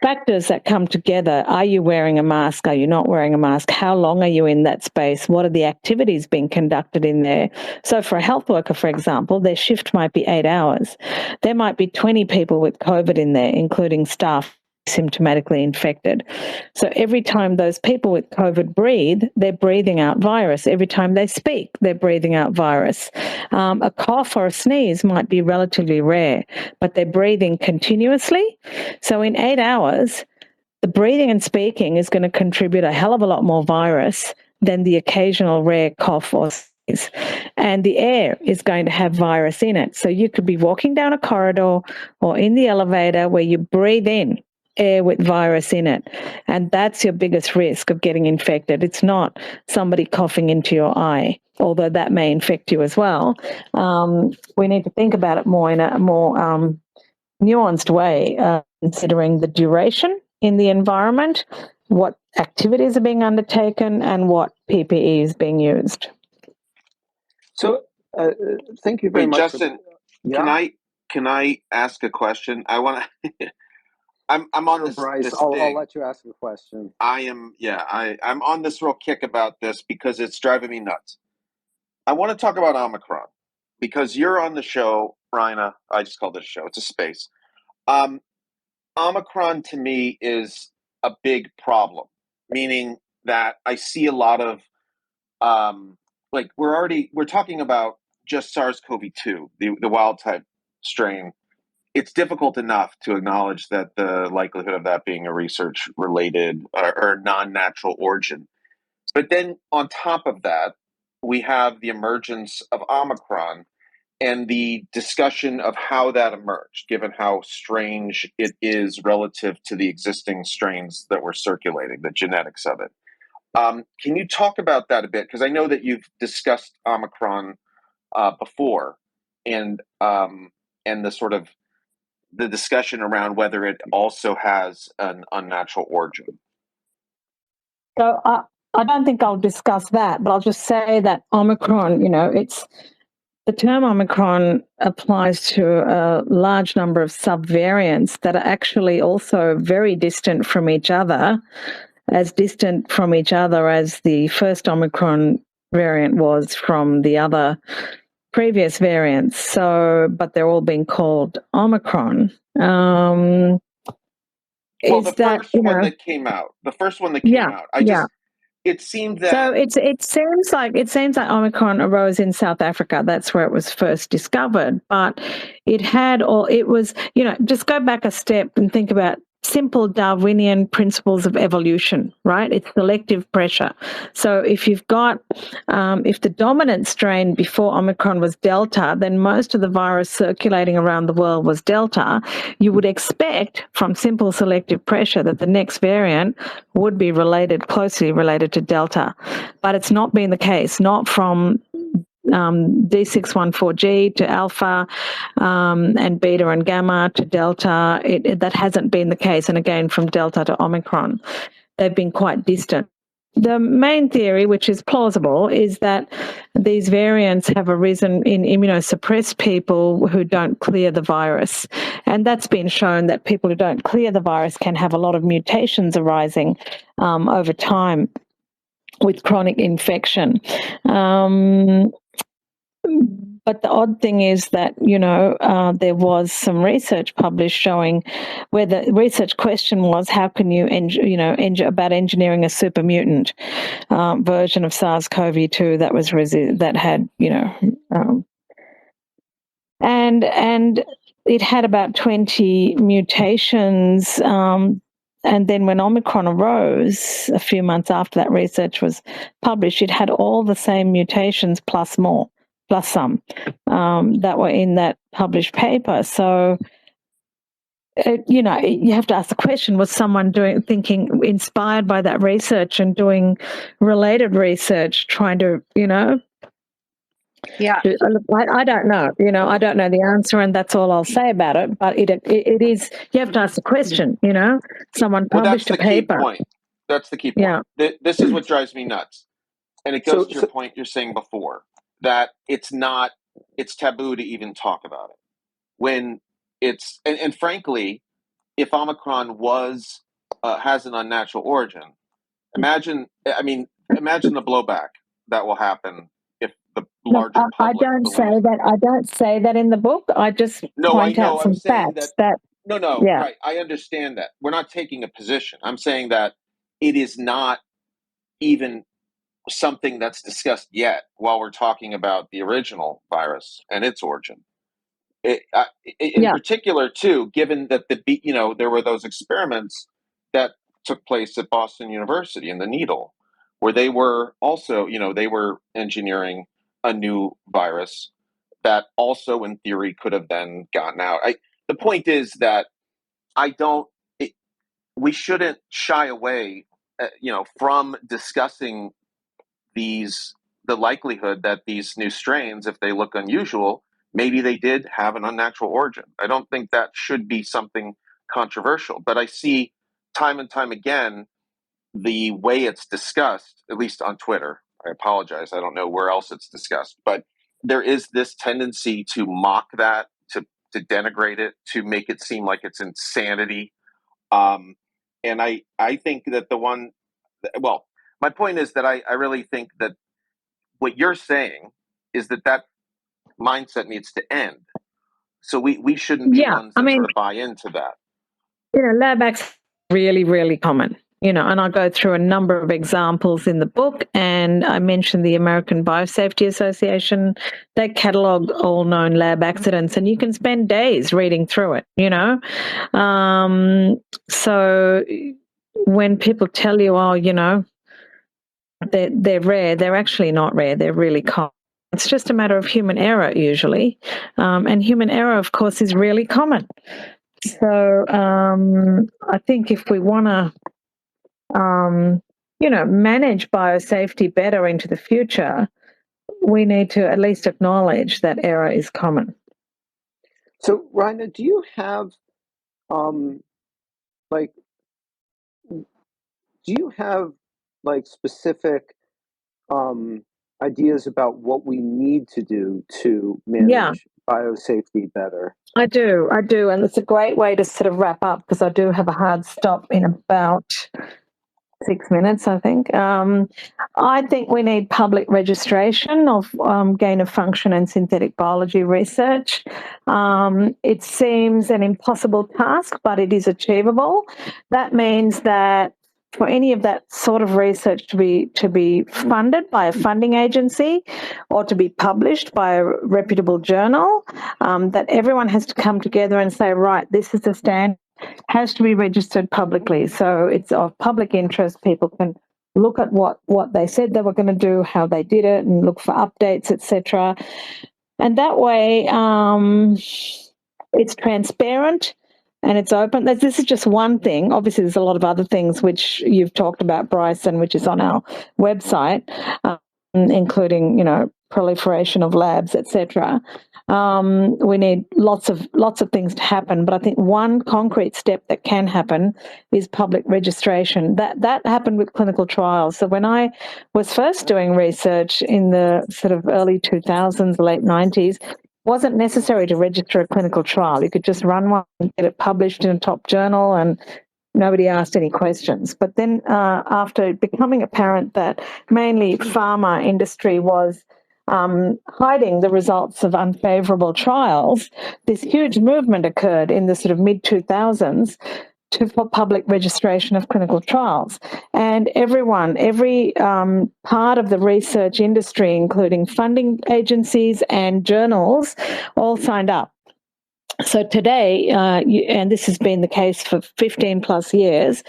D: factors that come together. Are you wearing a mask? Are you not wearing a mask? How long are you in that space? What are the activities being conducted in there? So for a health worker, for example, their shift might be 8 hours. There might be 20 people with COVID in there, including staff symptomatically infected. So every time those people with COVID breathe, they're breathing out virus. Every time they speak, they're breathing out virus. A cough or a sneeze might be relatively rare, but they're breathing continuously. So in 8 hours, the breathing and speaking is going to contribute a hell of a lot more virus than the occasional rare cough or sneeze. And the air is going to have virus in it. So you could be walking down a corridor or in the elevator where you breathe in air with virus in it. And that's your biggest risk of getting infected. It's not somebody coughing into your eye, although that may infect you as well. We need to think about it more in a more nuanced way, considering the duration in the environment, what activities are being undertaken, and what PPE is being used.
B: So, thank you very
A: Wait,
B: much.
A: Justin, can I ask a question? I want to. I'm on
B: Sure,
A: this
B: Bryce.
A: this
B: I'll
A: thing.
B: let you ask a question.
A: I'm on this real kick about this because it's driving me nuts. I want to talk about Omicron because you're on the show, Raina. I just called it a show. It's a space. Omicron to me is a big problem, meaning that I see a lot of like we're talking about just SARS-CoV-2, the wild type strain. It's difficult enough to acknowledge that the likelihood of that being a research related or non-natural origin. But then on top of that, we have the emergence of Omicron and the discussion of how that emerged, given how strange it is relative to the existing strains that were circulating, the genetics of it. Can you talk about that a bit? Because I know that you've discussed Omicron before, and the sort of the discussion around whether it also has an unnatural origin.
D: So I don't think I'll discuss that, but I'll just say that Omicron, it's the term Omicron applies to a large number of subvariants that are actually also very distant from each other, as distant from each other as the first Omicron variant was from the other previous variants. So, but they're all being called Omicron.
A: Well, the first one that came out, it seemed that.
D: So it seems like Omicron arose in South Africa. That's where it was first discovered. But it was, just go back a step and think about simple Darwinian principles of evolution, right? It's selective pressure. So if you've got, if the dominant strain before Omicron was Delta, then most of the virus circulating around the world was Delta. You would expect from simple selective pressure that the next variant would be closely related to Delta. But it's not been the case, not from D614G to Alpha and Beta and Gamma to Delta. That hasn't been the case. And again, from Delta to Omicron, they've been quite distant. The main theory, which is plausible, is that these variants have arisen in immunosuppressed people who don't clear the virus. And that's been shown that people who don't clear the virus can have a lot of mutations arising over time with chronic infection. But the odd thing is that, there was some research published showing where the research question was, how can you, about engineering a super mutant version of SARS-CoV-2 that was that had, and it had about 20 mutations. And then when Omicron arose, a few months after that research was published, it had all the same mutations plus some that were in that published paper. So, you have to ask the question, was someone inspired by that research and doing related research, trying to,
C: Yeah.
D: I don't know. I don't know the answer, and that's all I'll say about it. But it is. You have to ask the question. Someone published a paper.
A: That's the key point. Yeah. This is what drives me nuts, and it goes to your point you're saying before that it's taboo to even talk about it when it's and frankly, if Omicron has an unnatural origin, imagine the blowback that will happen if the
D: Look,
A: larger
D: I
A: public
D: don't say
A: believes
D: that.
A: that.
D: I don't say that in the book. I just
A: No, I
D: point out
A: know. I'm
D: some
A: saying that.
D: facts that,
A: No,
D: yeah,
A: right. I understand that. We're not taking a position. I'm saying that it is not even something that's discussed yet while we're talking about the original virus and its origin. In
D: yeah,
A: particular, too, given that there were those experiments that took place at Boston University in the Needle, where they were also, they were engineering a new virus that also, in theory, could have then gotten out. The point is that I don't. It, we shouldn't shy away, from discussing the likelihood that these new strains, if they look unusual, maybe they did have an unnatural origin. I don't think that should be something controversial, but I see time and time again the way it's discussed, at least on Twitter. I apologize. I don't know where else it's discussed, but there is this tendency to mock that, to denigrate it, to make it seem like it's insanity. And I think that my point is that I really think that what you're saying is that mindset needs to end. So we shouldn't be
D: yeah.
A: ones
D: I
A: that
D: mean,
A: sort of buy into that.
D: lab acts really, really common. And I go through a number of examples in the book, and I mentioned the American Biosafety Association. They catalogue all known lab accidents, and you can spend days reading through it. So when people tell you, oh, they're rare, they're actually not rare. They're really common. It's just a matter of human error usually, and human error, of course, is really common. So I think if we want to, manage biosafety better into the future, we need to at least acknowledge that error is common.
B: So, Raina, do you have like specific ideas about what we need to do to
D: Yeah,
B: manage biosafety better?
D: I do, and it's a great way to sort of wrap up because I do have a hard stop in about 6 minutes, I think. I think we need public registration of gain of function and synthetic biology research. It seems an impossible task, but it is achievable. That means that for any of that sort of research to be funded by a funding agency or to be published by a reputable journal, that everyone has to come together and say, right, this is the standard, has to be registered publicly. So it's of public interest. People can look at what they said they were going to do, how they did it, and look for updates, etc. And that way, it's transparent and it's open. This is just one thing. Obviously, there's a lot of other things which you've talked about, Bryce, and which is on our website, including, proliferation of labs, etc. We need lots of things to happen, but I think one concrete step that can happen is public registration. That happened with clinical trials. So when I was first doing research in the sort of early 2000s, late 90s, it wasn't necessary to register a clinical trial. You could just run one and get it published in a top journal, and nobody asked any questions. But then after becoming apparent that mainly pharma industry was hiding the results of unfavourable trials, this huge movement occurred in the sort of mid-2000s for public registration of clinical trials. And every part of the research industry, including funding agencies and journals, all signed up. So today, and this has been the case for 15 plus years,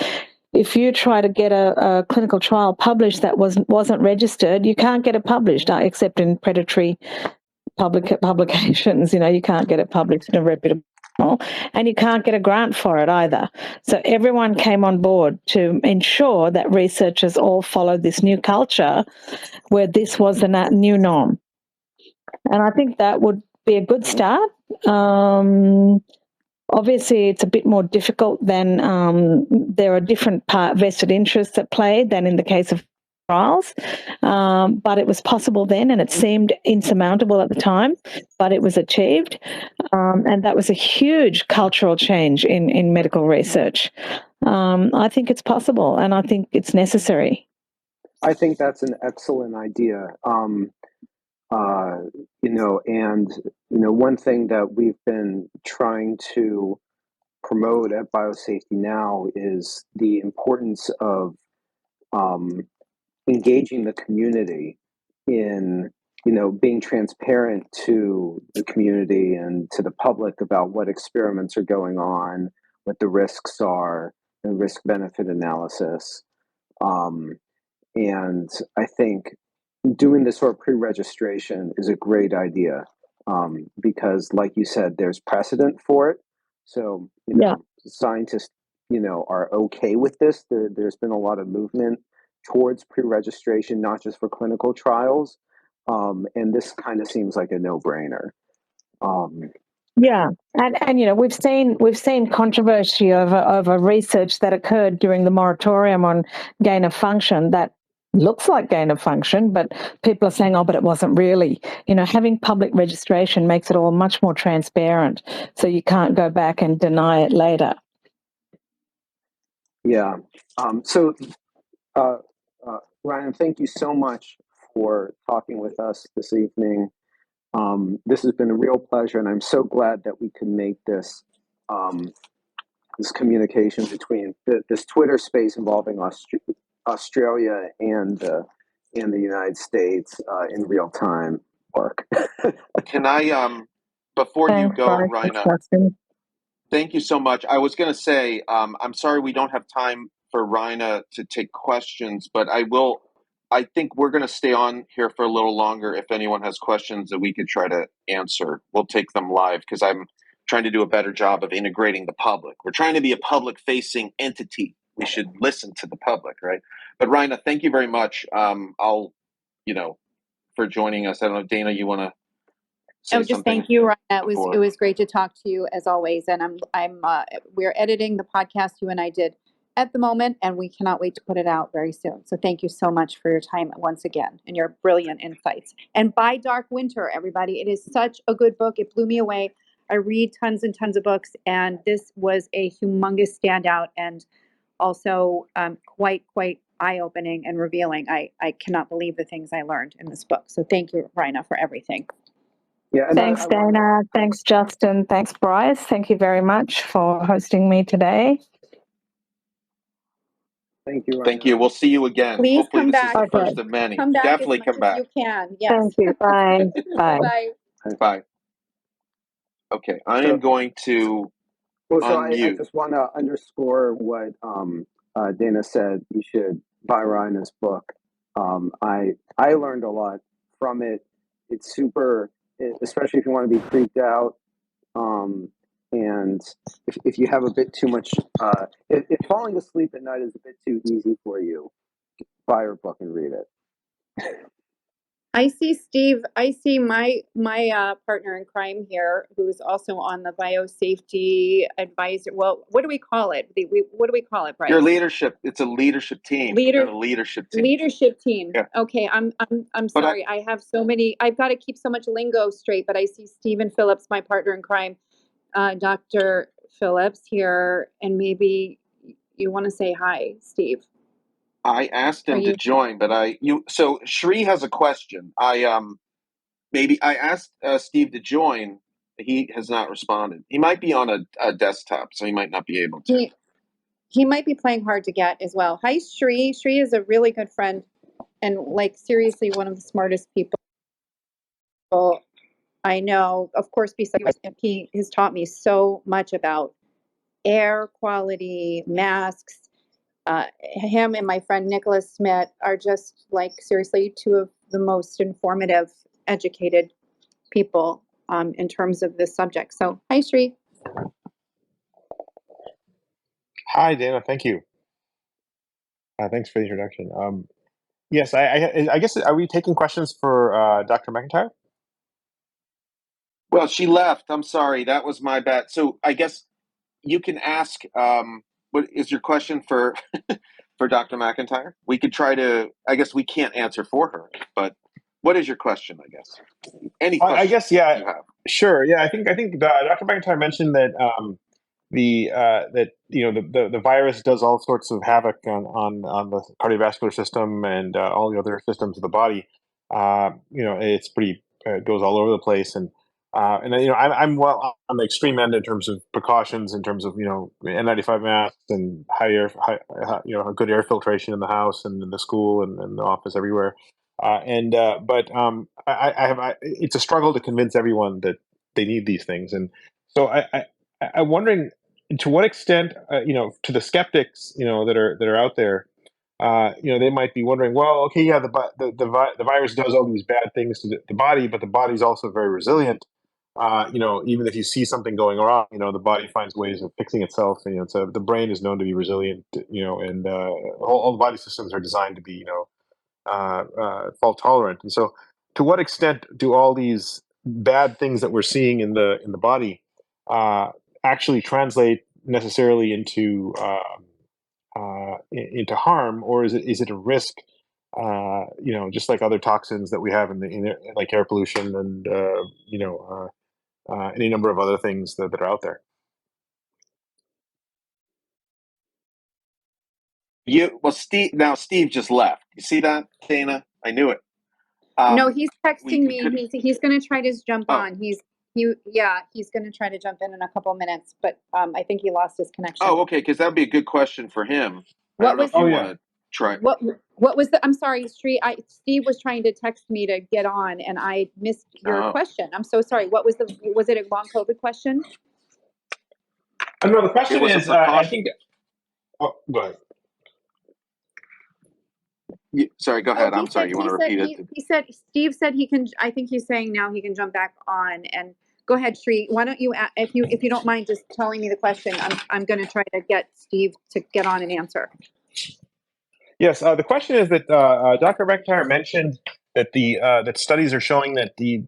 D: if you try to get a clinical trial published that wasn't registered, you can't get it published, except in predatory publications. You can't get it published in a reputable journal, and you can't get a grant for it either. So everyone came on board to ensure that researchers all followed this new culture where this was the new norm. And I think that would be a good start. Obviously, it's a bit more difficult than there are different vested interests at play than in the case of trials, but it was possible then, and it seemed insurmountable at the time, but it was achieved. And that was a huge cultural change in medical research. I think it's possible, and I think it's necessary.
B: I think that's an excellent idea. One thing that we've been trying to promote at Biosafety Now is the importance of engaging the community in being transparent to the community and to the public about what experiments are going on, what the risks are, and risk benefit analysis. And I think doing this sort of pre-registration is a great idea, because, like you said, there's precedent for it. So scientists are okay with this. There's been a lot of movement towards pre-registration, not just for clinical trials, and this kind of seems like a no-brainer.
D: Yeah, and we've seen controversy over research that occurred during the moratorium on gain of function that looks like gain of function, but people are saying, oh, but it wasn't really. Having public registration makes it all much more transparent, so you can't go back and deny it later.
B: Yeah. Ryan, thank you so much for talking with us this evening. This has been a real pleasure, and I'm so glad that we could make this this communication between this Twitter space involving Australia and the United States in real time work.
A: Can I, before you
D: Thanks,
A: go,
D: Bryce.
A: Raina, thank you so much. I was going to say, I'm sorry we don't have time for Raina to take questions, but I think we're going to stay on here for a little longer. If anyone has questions that we could try to answer, we'll take them live, because I'm trying to do a better job of integrating the public. We're trying to be a public-facing entity. We should listen to the public, right? But Raina, thank you very much. For joining us. I don't know, Dana, you want to say
C: just
A: something?
C: Thank you, Raina. It was great to talk to you as always. And we're editing the podcast you and I did at the moment, and we cannot wait to put it out very soon. So thank you so much for your time once again and your brilliant insights. And buy Dark Winter, everybody. It is such a good book. It blew me away. I read tons and tons of books, and this was a humongous standout, and also quite eye-opening and revealing. I cannot believe the things I learned in this book. So thank you, Raina, for everything.
B: Yeah,
D: thanks, Dana. Thanks, Justin. Thanks, Bryce. Thank you very much for hosting me today.
B: Thank you, Raina.
A: Thank you. We'll see you again.
C: Please
A: Hopefully
C: come
A: this
C: back.
A: is the first of many.
C: Come back
A: Definitely
C: as much
A: come back.
C: as you can. Yes.
D: Thank you. Bye. Bye.
C: Bye.
A: Bye. Okay, I am going to unmute.
B: I just want to underscore what Dana said. You should buy Raina's book. I learned a lot from it. It's super, especially if you want to be creeped out. And if you have a bit too much, if falling asleep at night is a bit too easy for you, buy her book and read it.
C: I see Steve. I see my partner in crime here, who's also on the biosafety advisor. Well, what do we call it? What do we call it, Bryce?
A: Your leadership. It's a leadership team. You're the leadership team.
C: Leadership team.
A: Yeah.
C: Okay. I'm sorry. I have so many. I've got to keep so much lingo straight. But I see Stephen Phillips, my partner in crime, Dr. Phillips here, and maybe you want to say hi, Steve.
A: I asked him to join, but so Shri has a question. I asked Steve to join. He has not responded. He might be on a desktop, so he might not be able to.
C: He might be playing hard to get as well. Hi, Shri. Shri is a really good friend, and seriously, one of the smartest people I know. Of course, besides he has taught me so much about air quality, masks. Him and my friend Nicholas Smith are just seriously two of the most informative, educated people in terms of this subject. So, hi, Shri.
E: Hi, Dana. Thank you. Thanks for the introduction. Yes, I guess, are we taking questions for Dr. MacIntyre?
A: Well, she left. I'm sorry. That was my bad. So I guess you can ask, what is your question for for Dr. MacIntyre? We could try to, I guess we can't answer for her, but what is your question, I guess? Any question
E: I guess, yeah.
A: you have?
E: Sure. Yeah, I think Dr. MacIntyre mentioned that that the virus does all sorts of havoc on the cardiovascular system and all the other systems of the body. It's pretty it goes all over the place, and I'm well on the extreme end in terms of precautions, in terms of N95 masks and good air filtration in the house and in the school and the office everywhere. It's a struggle to convince everyone that they need these things, and so I'm wondering to what extent, to the skeptics, that are out there, they might be wondering, well, okay, yeah, the virus does all these bad things to the body, but the body's also very resilient. Even if you see something going wrong, the body finds ways of fixing itself. And, so the brain is known to be resilient, and all the body systems are designed to be, fault tolerant. And so, to what extent do all these bad things that we're seeing in the body uh, actually translate necessarily into harm, or is it a risk? Just like other toxins that we have like air pollution and any number of other things that are out there.
A: Steve just left. You see that, Dana? I knew it.
C: No, he's texting
A: we
C: me.
A: could-
C: He's going to try to jump
A: Oh.
C: on. He's going to try to jump in a couple minutes, but I think he lost his connection.
A: Oh, okay, because that'd be a good question for him. I
C: What
A: don't know
C: was-
A: if you
E: Oh,
A: want to try.
C: What was the? I'm sorry, Steve was trying to text me to get on, and I missed your
A: Oh.
C: question. I'm so sorry. What was was it a long COVID question?
E: No, the question
A: It was a
E: is, I
A: precaution.
E: think. Oh, go ahead.
A: Sorry, go ahead.
C: Oh,
A: I'm sorry. You want to repeat it?
C: Steve said he can. I think he's saying now he can jump back on. And go ahead, Sri. Why don't you, if you don't mind, just telling me the question? I'm going to try to get Steve to get on and answer.
E: Yes, the question is that Dr. MacIntyre mentioned that that studies are showing that the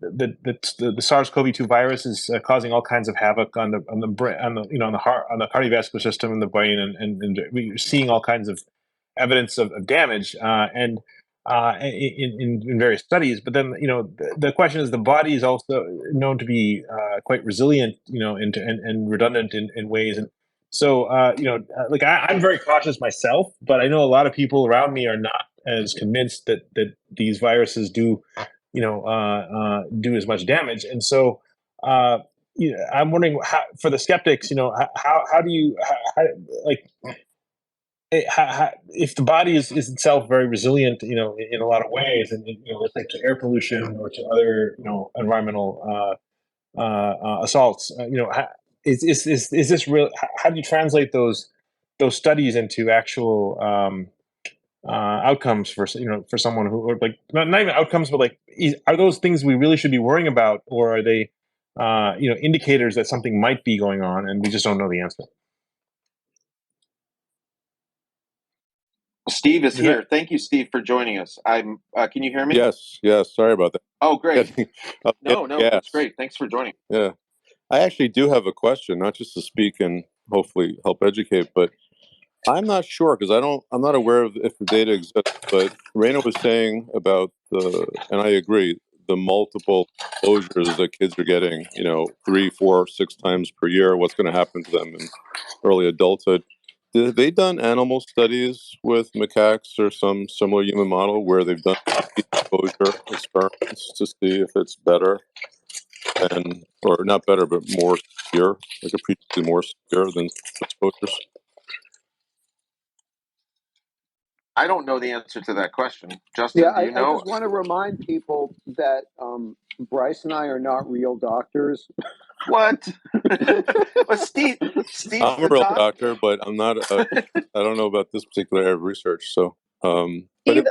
E: SARS-CoV-2 virus is causing all kinds of havoc on the brain, on the heart, on the cardiovascular system in the brain, and we're seeing all kinds of evidence of damage in various studies. But then the question is, the body is also known to be quite resilient, and redundant in ways. And so, like I'm very cautious myself, but I know a lot of people around me are not as convinced that these viruses do, do as much damage. And so, I'm wondering for the skeptics, how do you, like, if the body is itself very resilient, in a lot of ways, and let's say to air pollution or to other, environmental assaults. Is this real? How do you translate those studies into actual outcomes for someone who, or like not even outcomes, but like are those things we really should be worrying about, or are they indicators that something might be going on and we just don't know the answer?
A: Steve is here. Thank you, Steve, for joining us. I'm. Can you hear me?
F: Yes. Sorry about that.
A: Oh, great. No,
F: Yes.
A: that's great. Thanks for joining.
F: Yeah, I actually do have a question, not just to speak and hopefully help educate, but I'm not sure because I'm not aware of if the data exists. But Raina was saying about and I agree, the multiple exposures that kids are getting, 3, 4, 6 times per year. What's going to happen to them in early adulthood? Have they done animal studies with macaques or some similar human model where they've done exposure experiments to see if it's better or not better, but more severe, like appreciably more severe than exposures?
A: I don't know the answer to that question. Justin,
B: Yeah,
A: do you
B: I
A: know?
B: just want to remind people that Bryce and I are not real doctors.
A: What? Well, Steve's
F: I'm a
A: the
F: real
A: doc.
F: doctor, but I'm not. I don't know about this particular area of research. So,
C: Steve,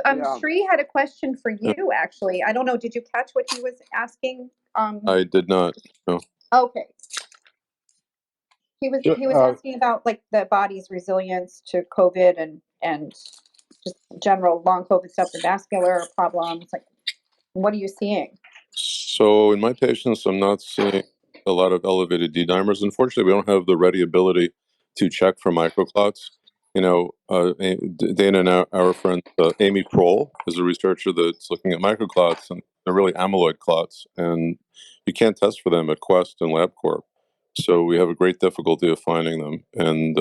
B: Yeah.
C: Sri had a question for you. Actually, I don't know. Did you catch what he was asking?
F: I did not. No.
C: Okay. He was asking about like the body's resilience to COVID and just general long COVID stuff, the vascular problems. Like, what are you seeing?
F: So in my patients, I'm not seeing a lot of elevated D dimers. Unfortunately, we don't have the ready ability to check for microclots. Dana and our friend Amy Prohl is a researcher that's looking at microclots, and they're really amyloid clots. And you can't test for them at Quest and LabCorp. So we have a great difficulty of finding them, and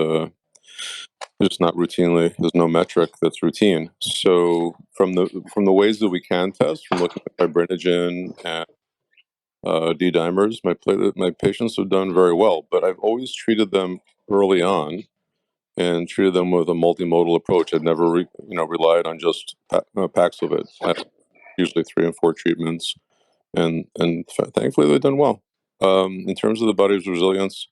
F: there's not routinely, there's no metric that's routine. So from the ways that we can test, from looking at fibrinogen and D-dimers, my patients have done very well, but I've always treated them early on and treated them with a multimodal approach. I've never relied on just Paxlovid. I usually 3 and 4 treatments, and thankfully they've done well. In terms of the body's resilience,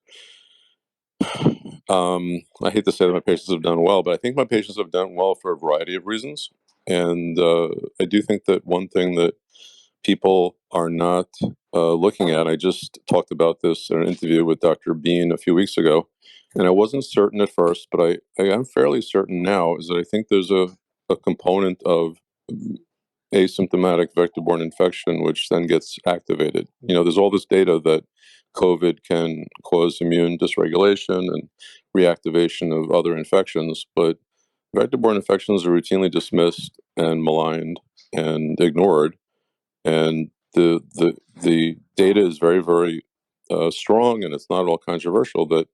F: I hate to say that my patients have done well, but I think my patients have done well for a variety of reasons. And I do think that one thing that people are not looking at, I just talked about this in an interview with Dr. Bean a few weeks ago, and I wasn't certain at first, but I am fairly certain now, is that I think there's a component of asymptomatic vector-borne infection, which then gets activated. There's all this data that COVID can cause immune dysregulation and reactivation of other infections, but vector-borne infections are routinely dismissed and maligned and ignored. And the data is very, very strong, and it's not at all controversial that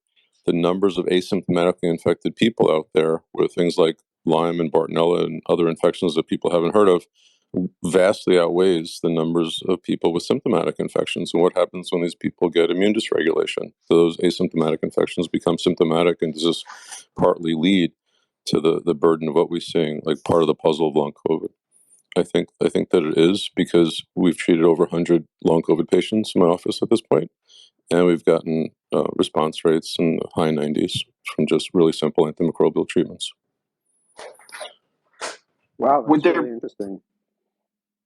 F: the numbers of asymptomatically infected people out there with things like Lyme and Bartonella and other infections that people haven't heard of vastly outweighs the numbers of people with symptomatic infections. And what happens when these people get immune dysregulation? Those asymptomatic infections become symptomatic, and does this partly lead to the burden of what we're seeing, like part of the puzzle of long COVID? I think that it is, because we've treated over 100 long COVID patients in my office at this point, and we've gotten response rates in the high 90s from just really simple antimicrobial treatments.
B: Wow,
A: Would
B: that's
A: there,
B: really interesting.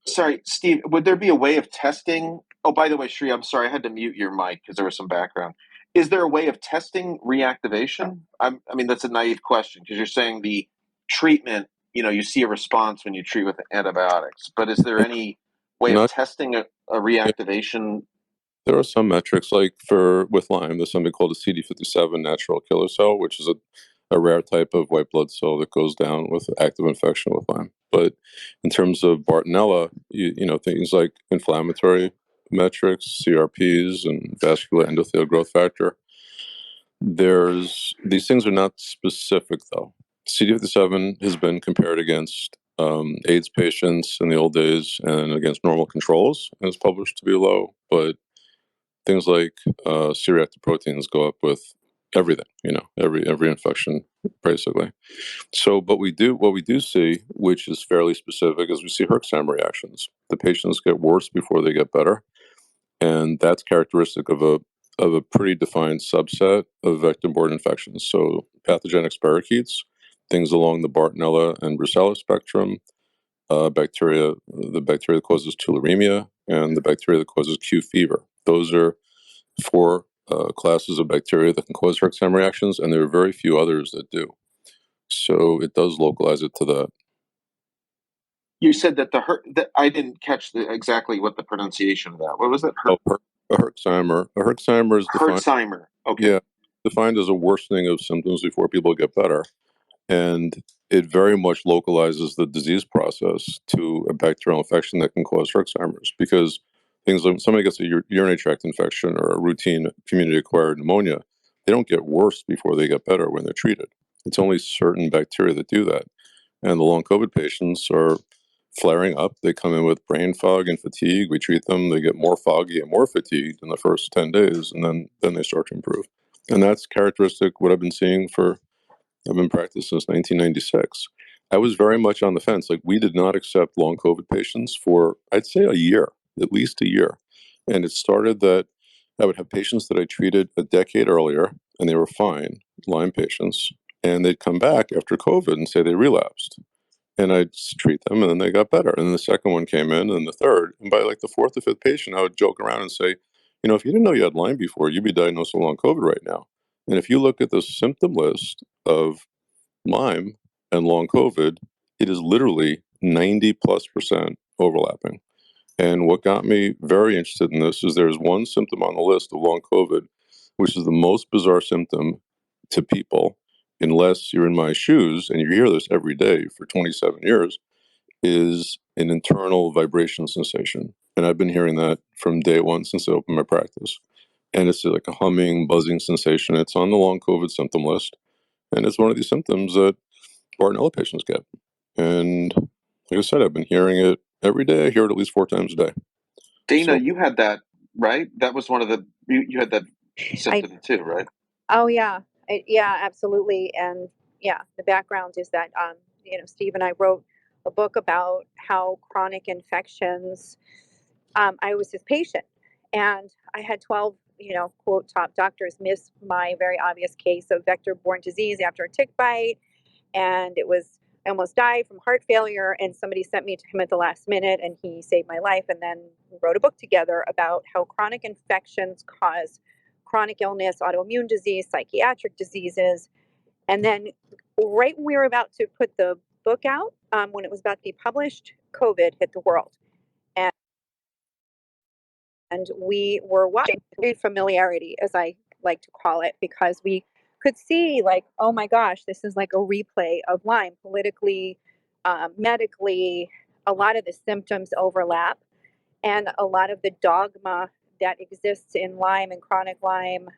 A: sorry, Steve, would there be a way of testing? Oh, by the way, Shri, I'm sorry, I had to mute your mic because there was some background. Is there a way of testing reactivation? I mean, that's a naive question because you're saying the treatment, you see a response when you treat with antibiotics, but is there any way of
F: Not,
A: testing a reactivation?
F: there are some metrics, like with Lyme, there's something called a CD57 natural killer cell, which is a rare type of white blood cell that goes down with active infection with Lyme. But in terms of Bartonella, things like inflammatory metrics, CRPs, and vascular endothelial growth factor, these things are not specific, though. CD57 has been compared against AIDS patients in the old days and against normal controls, and it's published to be low. But things like C-reactive proteins go up with everything, every infection, basically. So, what we do see, which is fairly specific, is we see Herxheimer reactions. The patients get worse before they get better, and that's characteristic of a pretty defined subset of vector-borne infections. So, pathogenic spirochetes, things along the Bartonella and Brucella spectrum, the bacteria that causes tularemia, and the bacteria that causes Q fever. Those are 4 classes of bacteria that can cause Herxheimer reactions, and there are very few others that do. So it does localize it to that.
A: You said that I didn't catch exactly what the pronunciation of that. What was it?
F: A Herxheimer. A Herxheimer is defined.
A: Herxheimer. Okay.
F: Yeah, defined as a worsening of symptoms before people get better, and it very much localizes the disease process to a bacterial infection that can cause Herxheimer's, because things like somebody gets a urinary tract infection or a routine community-acquired pneumonia, they don't get worse before they get better when they're treated. It's only certain bacteria that do that. And the long COVID patients are flaring up. They come in with brain fog and fatigue. We treat them. They get more foggy and more fatigued in the first 10 days, and then they start to improve. And that's characteristic what I've been seeing I've been practicing since 1996. I was very much on the fence. Like, we did not accept long COVID patients for, I'd say, a year, at least a year. And it started that I would have patients that I treated a decade earlier, and they were fine, Lyme patients, and they'd come back after COVID and say they relapsed. And I'd treat them, and then they got better. And then the second one came in, and the third. And by like the 4th or 5th patient, I would joke around and say, if you didn't know you had Lyme before, you'd be diagnosed with long COVID right now. And if you look at the symptom list of Lyme and long COVID, it is literally 90+% overlapping. And what got me very interested in this is there's one symptom on the list of long COVID, which is the most bizarre symptom to people, unless you're in my shoes and you hear this every day for 27 years, is an internal vibration sensation. And I've been hearing that from day one since I opened my practice. And it's like a humming, buzzing sensation. It's on the long COVID symptom list. And it's one of these symptoms that Bartonella patients get. And like I said, I've been hearing it every day. I hear it at least 4 times a day.
A: Dana,
F: So,
A: you had that, right? That was one of the, you had that symptom too, right?
C: Oh yeah, yeah, absolutely. And yeah, the background is that Steve and I wrote a book about how chronic infections. I was his patient, and I had 12, quote top doctors miss my very obvious case of vector-borne disease after a tick bite, and I almost died from heart failure, and somebody sent me to him at the last minute, and he saved my life. And then we wrote a book together about how chronic infections cause chronic illness, autoimmune disease, psychiatric diseases. And then right when we were about to put the book out, when it was about to be published, COVID hit the world. And we were watching with familiarity, as I like to call it, because we could see, like, oh my gosh, this is like a replay of Lyme. Politically, medically, a lot of the symptoms overlap, and a lot of the dogma that exists in Lyme and chronic Lyme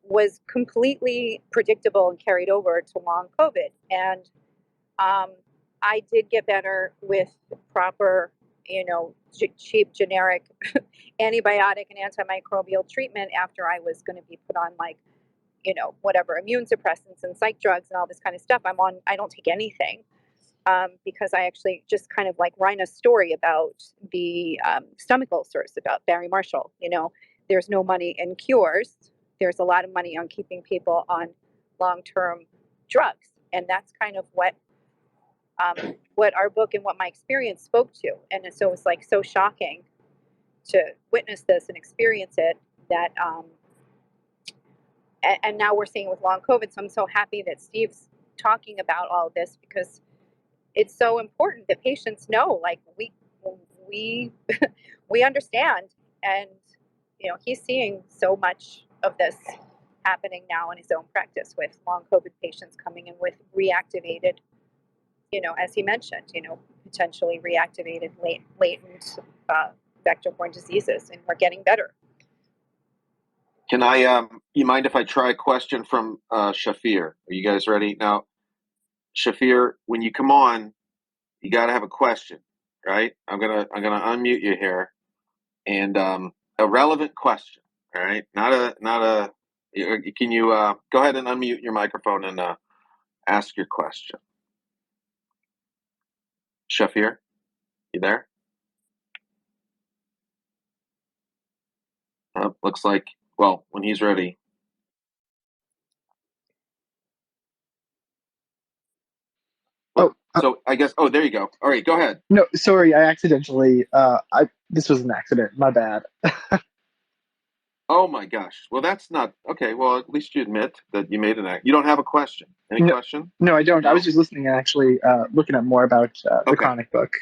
C: was completely predictable and carried over to long COVID. And I did get better with proper, cheap generic antibiotic and antimicrobial treatment after I was going to be put on, like, whatever immune suppressants and psych drugs and all this kind of stuff. I don't take anything, because I actually just kind of like Raina's story about the stomach ulcers, about Barry Marshall. There's no money in cures. There's a lot of money on keeping people on long-term drugs. And that's kind of what our book and what my experience spoke to. And so it was like so shocking to witness this and experience it that, and now we're seeing with long COVID. So I'm so happy that Steve's talking about all of this, because it's so important that patients know, like, we we understand. And he's seeing so much of this happening now in his own practice with long COVID patients coming in with reactivated, as he mentioned, potentially reactivated latent vector-borne diseases, and we're getting better.
A: Can I, you mind if I try a question from Shafir? Are you guys ready? Now, Shafir, when you come on, you got to have a question, right? I'm gonna unmute you here, and a relevant question, all right? Not a. Can you go ahead and unmute your microphone and ask your question? Shafir, you there? Looks like, well, when he's ready. So I guess. Oh, there you go. All right, go ahead.
G: No, sorry, I accidentally. This was an accident. My bad.
A: Oh my gosh. Well, that's not okay. Well, at least you admit that you made an act. You don't have a question. Any question?
G: No, I don't.
A: No.
G: I was just listening and actually looking up more about the chronic book.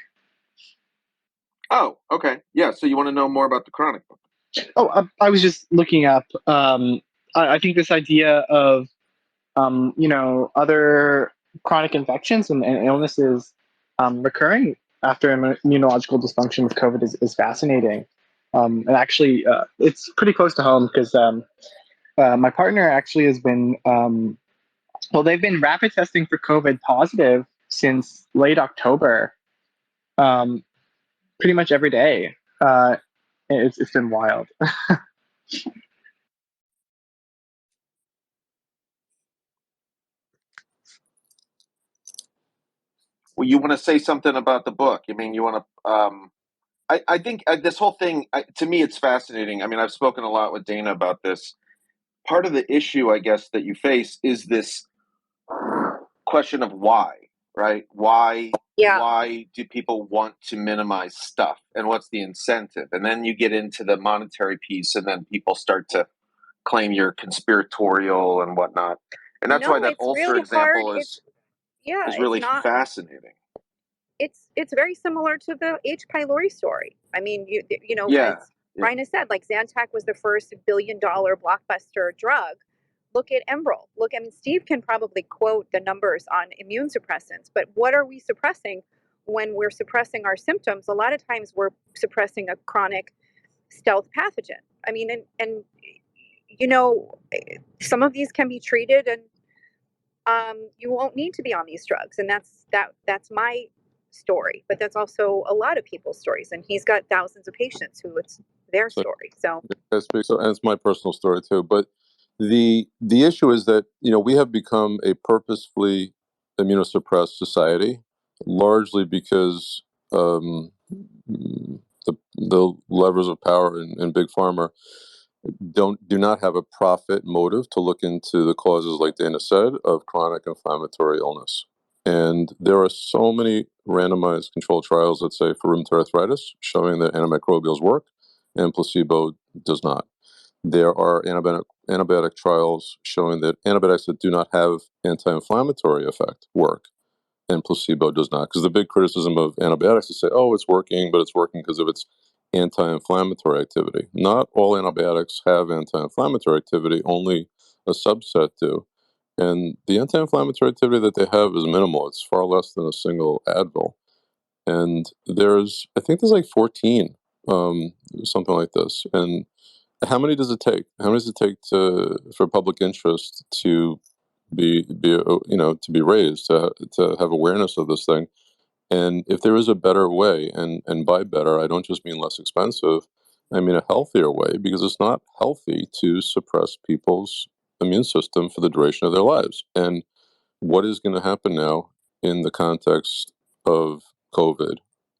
A: Oh, okay. Yeah. So you want to know more about the chronic book?
G: Oh, I was just looking up. I think this idea of other chronic infections and illnesses recurring after immunological dysfunction with COVID is fascinating. And actually, it's pretty close to home because my partner actually has been, they've been rapid testing for COVID positive since late October, pretty much every day. It's been wild.
A: Well, you want to say something about the book? I mean, you want to. I think this whole thing, to me, it's fascinating. I mean, I've spoken a lot with Dana about this. Part of the issue, I guess, that you face is this question of why, right? Why?
C: Yeah.
A: Why do people want to minimize stuff, and what's the incentive? And then you get into the monetary piece, and then people start to claim you're conspiratorial and whatnot. And that's why that ulcer
C: really
A: example
C: hard.
A: is really fascinating.
C: It's very similar to the H. pylori story. I mean,
A: Yeah.
C: as Raina said, like, Zantac was the first $1 billion blockbuster drug. Look at Enbrel. I mean, Steve can probably quote the numbers on immune suppressants, but what are we suppressing? when we're suppressing our symptoms, a lot of times we're suppressing a chronic stealth pathogen. I mean, and you know, some of these can be treated, and you won't need to be on these drugs. And that's my story, but that's also a lot of people's stories. And he's got thousands of patients who it's their
F: So,
C: story. So
F: and it's my personal story too. But the issue is that we have become a purposefully immunosuppressed society, largely because the levers of power in big pharma do not have a profit motive to look into the causes, like Dana said, of chronic inflammatory illness. And there are so many randomized controlled trials, let's say, for rheumatoid arthritis, showing that antimicrobials work and placebo does not. There are antibiotic trials showing that antibiotics that do not have anti-inflammatory effect work and placebo does not. Because the big criticism of antibiotics is say, oh, it's working, but it's working because of its anti-inflammatory activity. Not all antibiotics have anti-inflammatory activity, only a subset do. And the anti-inflammatory activity that they have is minimal. It's far less than a single Advil. And I think there's like 14, something like this. And how many does it take? How many does it take for public interest to be to be raised, to have awareness of this thing? And if there is a better way, and by better, I don't just mean less expensive, I mean a healthier way, because it's not healthy to suppress people's immune system for the duration of their lives. And what is going to happen now in the context of COVID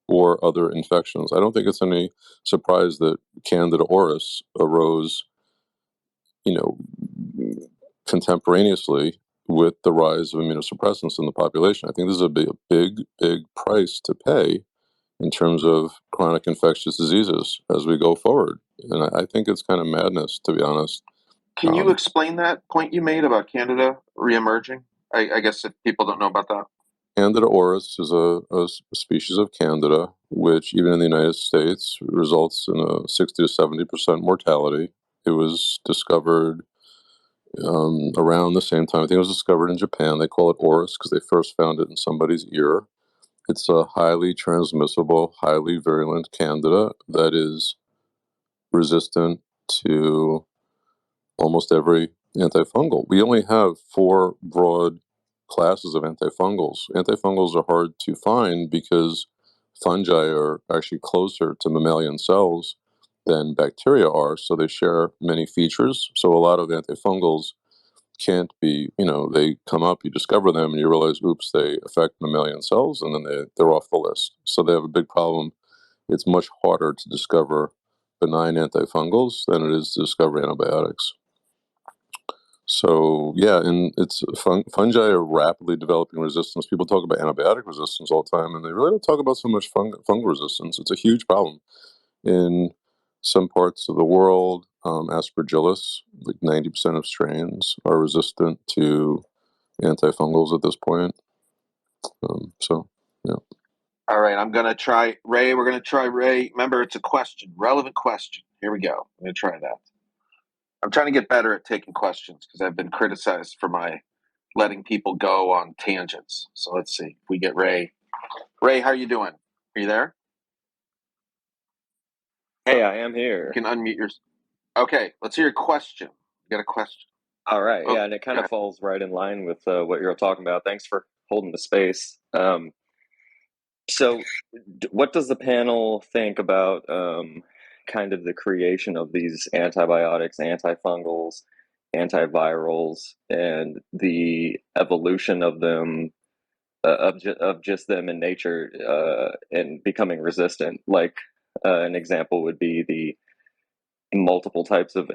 F: or other infections? I don't think it's any surprise that Candida auris arose, you know, contemporaneously with the rise of immunosuppressants in the population. I think this is a big price to pay in terms of chronic infectious diseases as we go forward. And I think it's kind of madness, to be honest.
A: Can you explain that point you made about Candida reemerging? I guess if people don't know about that.
F: Candida auris is a species of Candida, which even in the United States results in a 60 to 70% mortality. It was discovered around the same time. I think it was discovered in Japan. They call it auris because they first found it in somebody's ear. It's a highly transmissible, highly virulent Candida that is resistant to almost every antifungal. We only have 4 broad classes of antifungals. Antifungals are hard to find because fungi are actually closer to mammalian cells than bacteria are, so they share many features. So a lot of antifungals can't be, they come up, you discover them, and you realize, oops, they affect mammalian cells, and then they're off the list. So they have a big problem. It's much harder to discover benign antifungals than it is to discover antibiotics. So yeah, and it's fungi are rapidly developing resistance. People talk about antibiotic resistance all the time, and they really don't talk about so much fungal resistance. It's a huge problem in some parts of the world. Aspergillus, like 90% of strains are resistant to antifungals at this point. So yeah.
A: All right, I'm gonna try Ray. We're gonna try Ray. Remember, it's a question, relevant question. Here we go. I'm gonna try that. I'm trying to get better at taking questions because I've been criticized for my letting people go on tangents. So let's see if we get Ray. Ray, how are you doing? Are you there?
H: Hey, I am here.
A: You can unmute your. Okay, let's hear your question. You got a question?
H: All right, yeah, and it kind of falls right in line with what you're talking about. Thanks for holding the space. So, what does the panel think about kind of the creation of these antibiotics, antifungals, antivirals, and the evolution of them, of just them in nature and becoming resistant? Like an example would be the multiple types of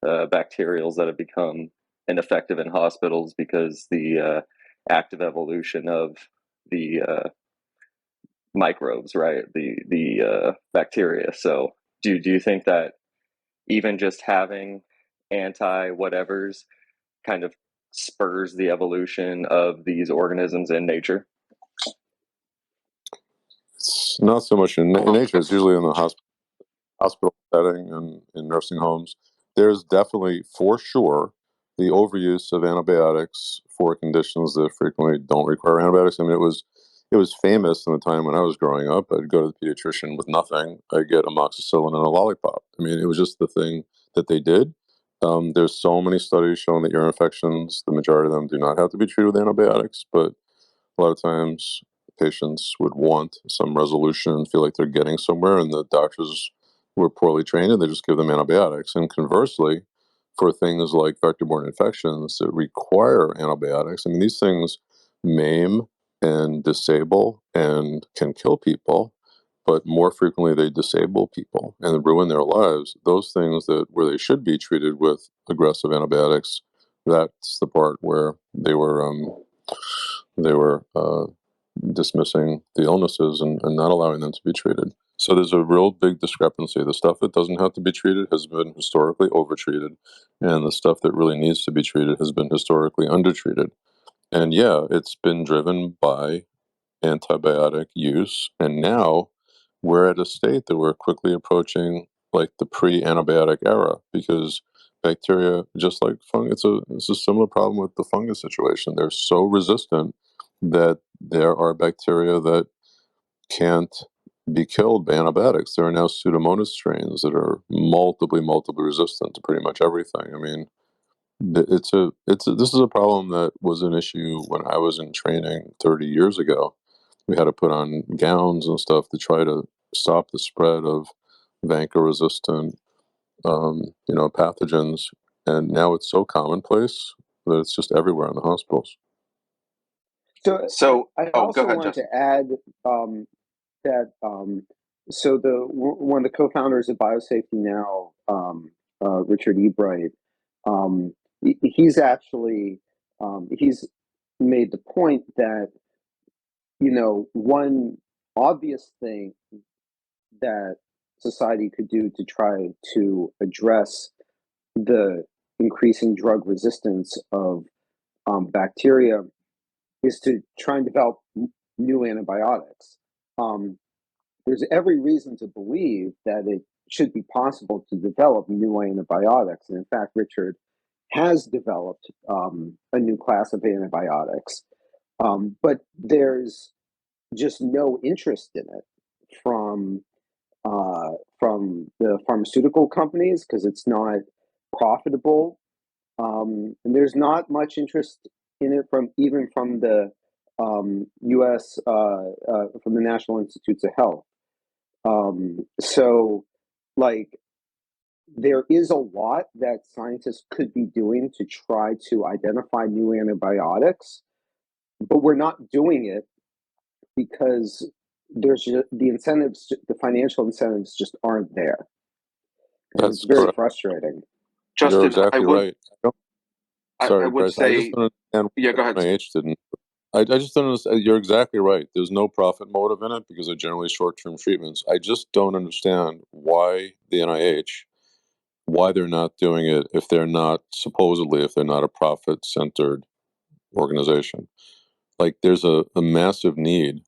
H: bacterials that have become ineffective in hospitals because the active evolution of the microbes, right? The bacteria. So, do you think that even just having anti whatevers kind of spurs the evolution of these organisms in nature?
F: It's not so much in nature. It's usually in the hospital setting and in nursing homes. There's definitely, for sure, the overuse of antibiotics for conditions that frequently don't require antibiotics. I mean, it was famous in the time when I was growing up. I'd go to the pediatrician with nothing. I'd get amoxicillin and a lollipop. I mean, it was just the thing that they did. There's so many studies showing that ear infections, the majority of them do not have to be treated with antibiotics, but a lot of times patients would want some resolution and feel like they're getting somewhere, and the doctors were poorly trained and they just give them antibiotics. And conversely, for things like vector-borne infections that require antibiotics, I mean, these things maim and disable and can kill people, but more frequently they disable people and ruin their lives. Those things that where they should be treated with aggressive antibiotics, that's the part where they were dismissing the illnesses and not allowing them to be treated. So there's a real big discrepancy. The stuff that doesn't have to be treated has been historically overtreated, and the stuff that really needs to be treated has been historically undertreated. And yeah, it's been driven by antibiotic use, and now we're at a state that we're quickly approaching like the pre-antibiotic era, because bacteria, just like fungus, it's a similar problem with the fungus situation. They're so resistant that there are bacteria that can't be killed by antibiotics. There are now Pseudomonas strains that are multiply resistant to pretty much everything. I mean, this is a problem that was an issue when I was in training 30 years ago. We had to put on gowns and stuff to try to stop the spread of vancomycin-resistant, pathogens. And now it's so commonplace that it's just everywhere in the hospitals.
B: So I
A: go
B: also
A: ahead,
B: wanted
A: Justin.
B: to add that so one of the co-founders of Biosafety Now, Richard Ebright, he's actually he's made the point that one obvious thing that society could do to try to address the increasing drug resistance of bacteria is to try and develop new antibiotics. There's every reason to believe that it should be possible to develop new antibiotics. And in fact, Richard has developed a new class of antibiotics, but there's just no interest in it from the pharmaceutical companies because it's not profitable, and there's not much interest in it from the U.S. From the National Institutes of Health. So, like, there is a lot that scientists could be doing to try to identify new antibiotics, but we're not doing it because there's the incentives, the financial incentives just aren't there. And
F: That's
B: it's very
F: correct.
B: frustrating.
F: You're
A: Justin,
F: exactly right.
A: I
F: Sorry,
A: would
F: Bryce. I just
A: say,
F: don't understand
A: yeah,
F: why
A: go ahead.
F: NIH didn't. I just don't understand. You're exactly right. There's no profit motive in it because they're generally short-term treatments. I just don't understand why the NIH, why they're not doing it if they're not a profit-centered organization. Like there's a massive need,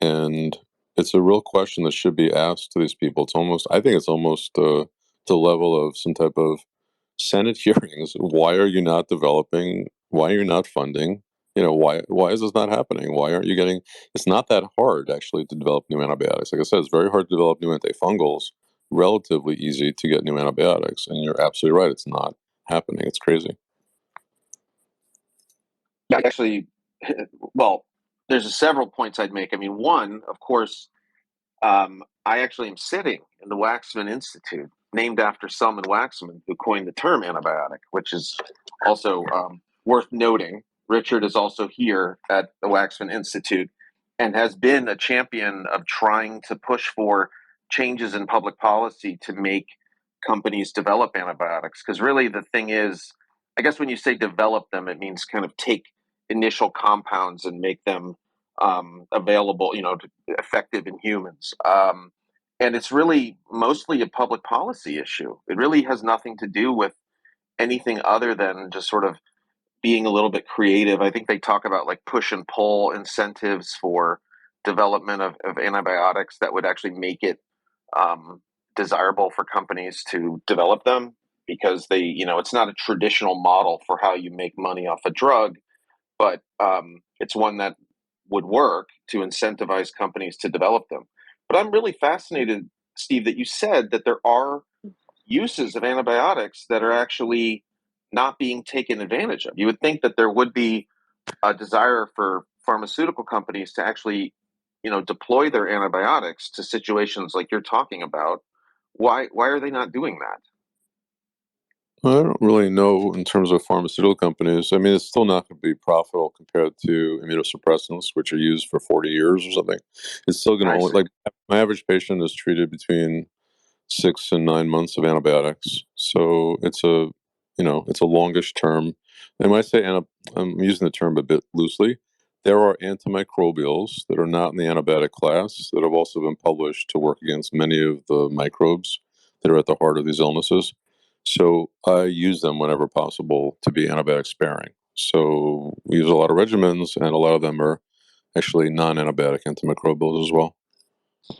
F: and it's a real question that should be asked to these people. I think it's almost to the level of some type of Senate hearings. Why are you not developing? Why are you not funding? Why is this not happening? Why aren't you getting? It's not that hard actually to develop new antibiotics. Like I said, it's very hard to develop new antifungals. Relatively easy to get new antibiotics, and you're absolutely right. It's not happening. It's crazy.
A: Yeah, actually, well, there's several points I'd make. I mean, one, of course, I actually am sitting in the Waxman Institute, named after Selman Waxman, who coined the term antibiotic, which is also worth noting. Richard is also here at the Waxman Institute and has been a champion of trying to push for changes in public policy to make companies develop antibiotics. Because really, the thing is, I guess when you say develop them, it means kind of take initial compounds and make them available, effective in humans. And it's really mostly a public policy issue. It really has nothing to do with anything other than just sort of being a little bit creative. I think they talk about like push and pull incentives for development of antibiotics that would actually make it desirable for companies to develop them because it's not a traditional model for how you make money off a drug, but it's one that would work to incentivize companies to develop them. But I'm really fascinated, Steve, that you said that there are uses of antibiotics that are actually not being taken advantage of. You would think that there would be a desire for pharmaceutical companies to actually, deploy their antibiotics to situations like you're talking about. Why are they not doing that?
F: I don't really know in terms of pharmaceutical companies. I mean, it's still not going to be profitable compared to immunosuppressants, which are used for 40 years or something. It's still going to
A: I
F: only,
A: see.
F: like, my average patient is treated between 6 and 9 months of antibiotics. So it's a longish term. And when I say I'm using the term a bit loosely. There are antimicrobials that are not in the antibiotic class that have also been published to work against many of the microbes that are at the heart of these illnesses. So I use them whenever possible to be antibiotic sparing. So we use a lot of regimens, and a lot of them are actually non-antibiotic antimicrobials as well.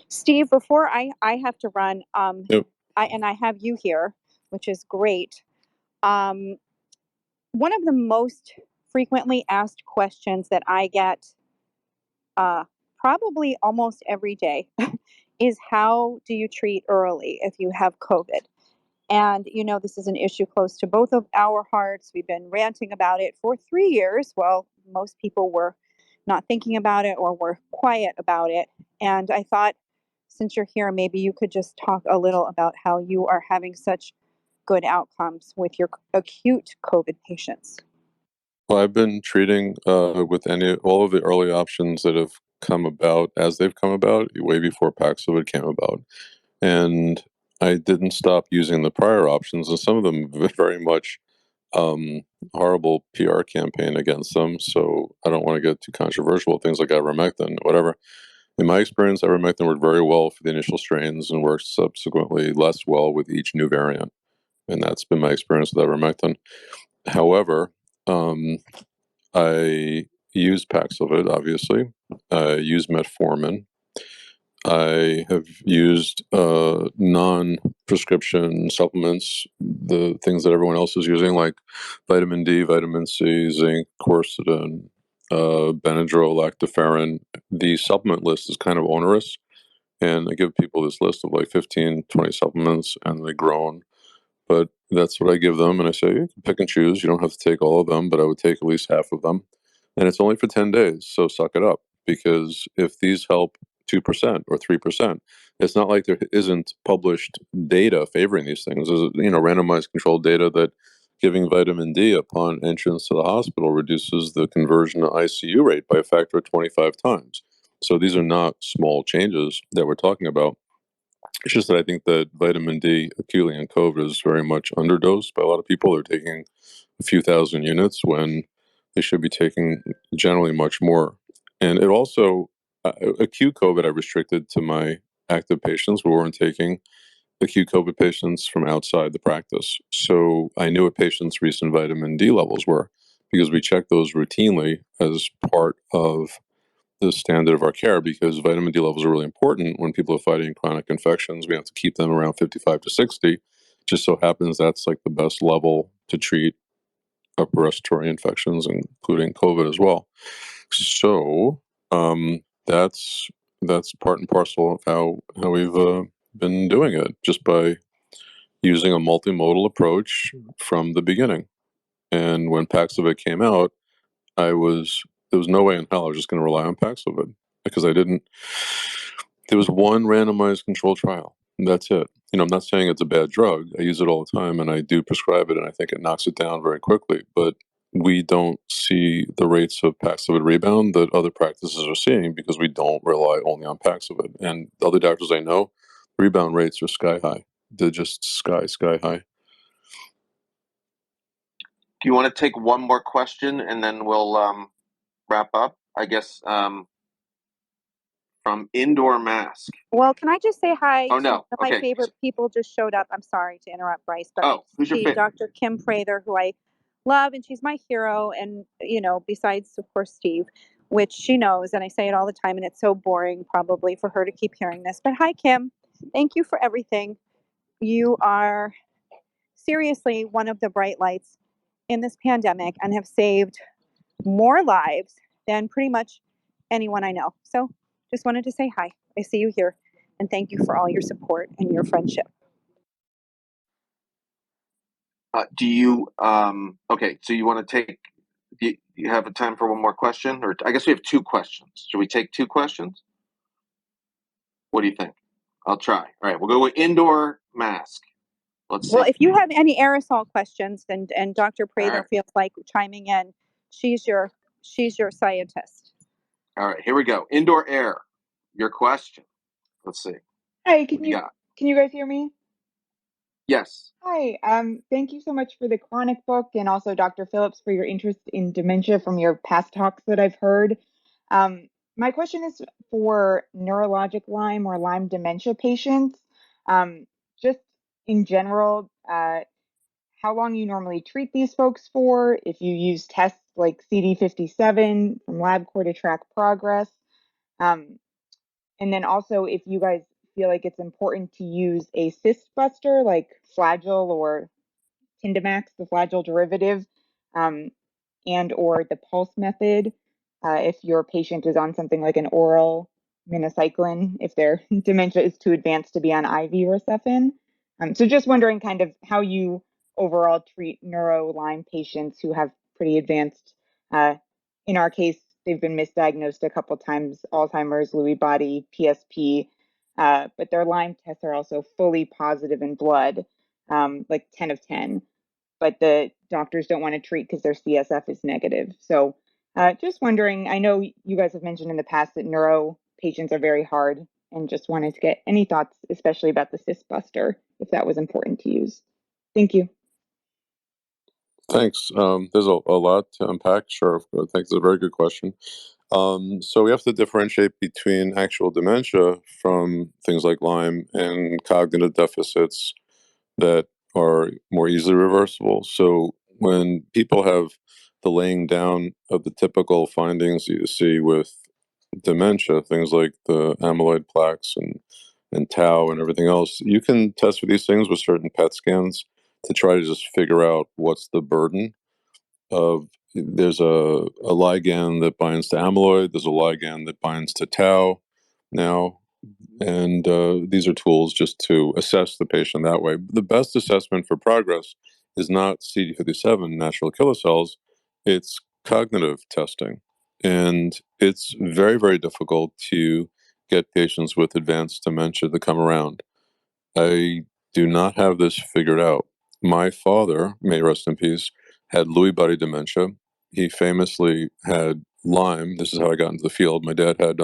C: Steve, before I have to run,
F: Yep.
C: I have you here, which is great. Um, one of the most frequently asked questions that I get probably almost every day is, how do you treat early if you have COVID? And, this is an issue close to both of our hearts. We've been ranting about it for 3 years. Well, most people were not thinking about it or were quiet about it. And I thought, since you're here, maybe you could just talk a little about how you are having such good outcomes with your acute COVID patients.
F: Well, I've been treating with all of the early options that have come about as they've come about, way before Paxlovid came about, and I didn't stop using the prior options, and some of them very much horrible PR campaign against them. So I don't want to get too controversial. Things like ivermectin, whatever. In my experience, ivermectin worked very well for the initial strains and worked subsequently less well with each new variant, and that's been my experience with ivermectin. However, I use Paxlovid, obviously. I use metformin. I have used non-prescription supplements, the things that everyone else is using, like vitamin D, vitamin C, zinc, quercetin, Benadryl, lactoferrin. The supplement list is kind of onerous, and I give people this list of like 15, 20 supplements, and they groan. But that's what I give them, and I say, you can pick and choose. You don't have to take all of them, but I would take at least half of them. And it's only for 10 days, so suck it up. Because if these help 2% or 3%, it's not like there isn't published data favoring these things. There's, randomized controlled data that giving vitamin D upon entrance to the hospital reduces the conversion to ICU rate by a factor of 25 times. So these are not small changes that we're talking about. It's just that I think that vitamin D acutely in COVID is very much underdosed by a lot of people. They're taking a few thousand units when they should be taking generally much more. And it also, acute COVID, I restricted to my active patients. We weren't taking acute COVID patients from outside the practice. So I knew what patients' recent vitamin D levels were because we checked those routinely as part of the standard of our care, because vitamin D levels are really important when people are fighting chronic infections. We have to keep them around 55 to 60. Just so happens that's like the best level to treat upper respiratory infections, including COVID as well. So that's part and parcel of how we've been doing it, just by using a multimodal approach from the beginning. And when Paxlovid came out, there was no way in hell I was just going to rely on Paxlovid, because there was one randomized control trial. And that's it. I'm not saying it's a bad drug. I use it all the time, and I do prescribe it, and I think it knocks it down very quickly. But we don't see the rates of Paxlovid rebound that other practices are seeing, because we don't rely only on Paxlovid. And the other doctors I know, rebound rates are sky high. They're just sky high.
A: Do you want to take one more question and then we'll wrap up? I guess from Indoor Mask.
C: Well, can I just say hi
A: Oh,
C: to
A: no.
C: my
A: Okay.
C: favorite people just showed up. I'm sorry to interrupt, Bryce, but I
A: Who's your
C: see
A: favorite?
C: Dr. Kim Prather, who I love, and she's my hero. And, besides, of course, Steve, which she knows, and I say it all the time, and it's so boring probably for her to keep hearing this. But hi, Kim. Thank you for everything. You are seriously one of the bright lights in this pandemic and have saved more lives than pretty much anyone I know. So just wanted to say hi. I see you here, and thank you for all your support and your friendship.
A: Do you okay? So you want to take? Do you have a time for one more question, or I guess we have two questions. Should we take two questions? What do you think? I'll try. All right, we'll go with indoor mask. Let's see.
C: Well, if you have any aerosol questions, and Dr. Prather
A: right.
C: feels like chiming in, she's your scientist.
A: All right, here we go. Indoor air. Your question. Let's see.
I: Hi, can you guys hear me?
A: Yes.
I: Hi, thank you so much for the chronic book, and also Dr. Phillips for your interest in dementia from your past talks that I've heard. My question is for neurologic Lyme or Lyme dementia patients. Just in general, how long you normally treat these folks for, if you use tests like CD57 from LabCorp to track progress. And then also if you guys feel like it's important to use a cyst buster like Flagyl or Tindamax, the Flagyl derivative, and or the pulse method, if your patient is on something like an oral minocycline, if their dementia is too advanced to be on IV Rocephin. So just wondering kind of how you overall treat neuro-Lyme patients who have pretty advanced, in our case, they've been misdiagnosed a couple times, Alzheimer's, Lewy body, PSP, but their Lyme tests are also fully positive in blood, like 10 of 10. But the doctors don't want to treat because their CSF is negative. So just wondering, I know you guys have mentioned in the past that neuro patients are very hard, and just wanted to get any thoughts, especially about the cyst buster, if that was important to use. Thank you.
F: Thanks. There's a lot to unpack. Sure. Thanks. It's a very good question. So we have to differentiate between actual dementia from things like Lyme and cognitive deficits that are more easily reversible. So when people have the laying down of the typical findings you see with dementia, things like the amyloid plaques and tau and everything else, you can test for these things with certain PET scans to try to just figure out what's the burden of. There's a ligand that binds to amyloid, there's a ligand that binds to tau now, and these are tools just to assess the patient that way. The best assessment for progress is not CD57 natural killer cells, it's cognitive testing. And it's very, very difficult to get patients with advanced dementia to come around. I do not have this figured out. My father, may he rest in peace, had Lewy body dementia. He famously had Lyme. This is how I got into the field. My dad had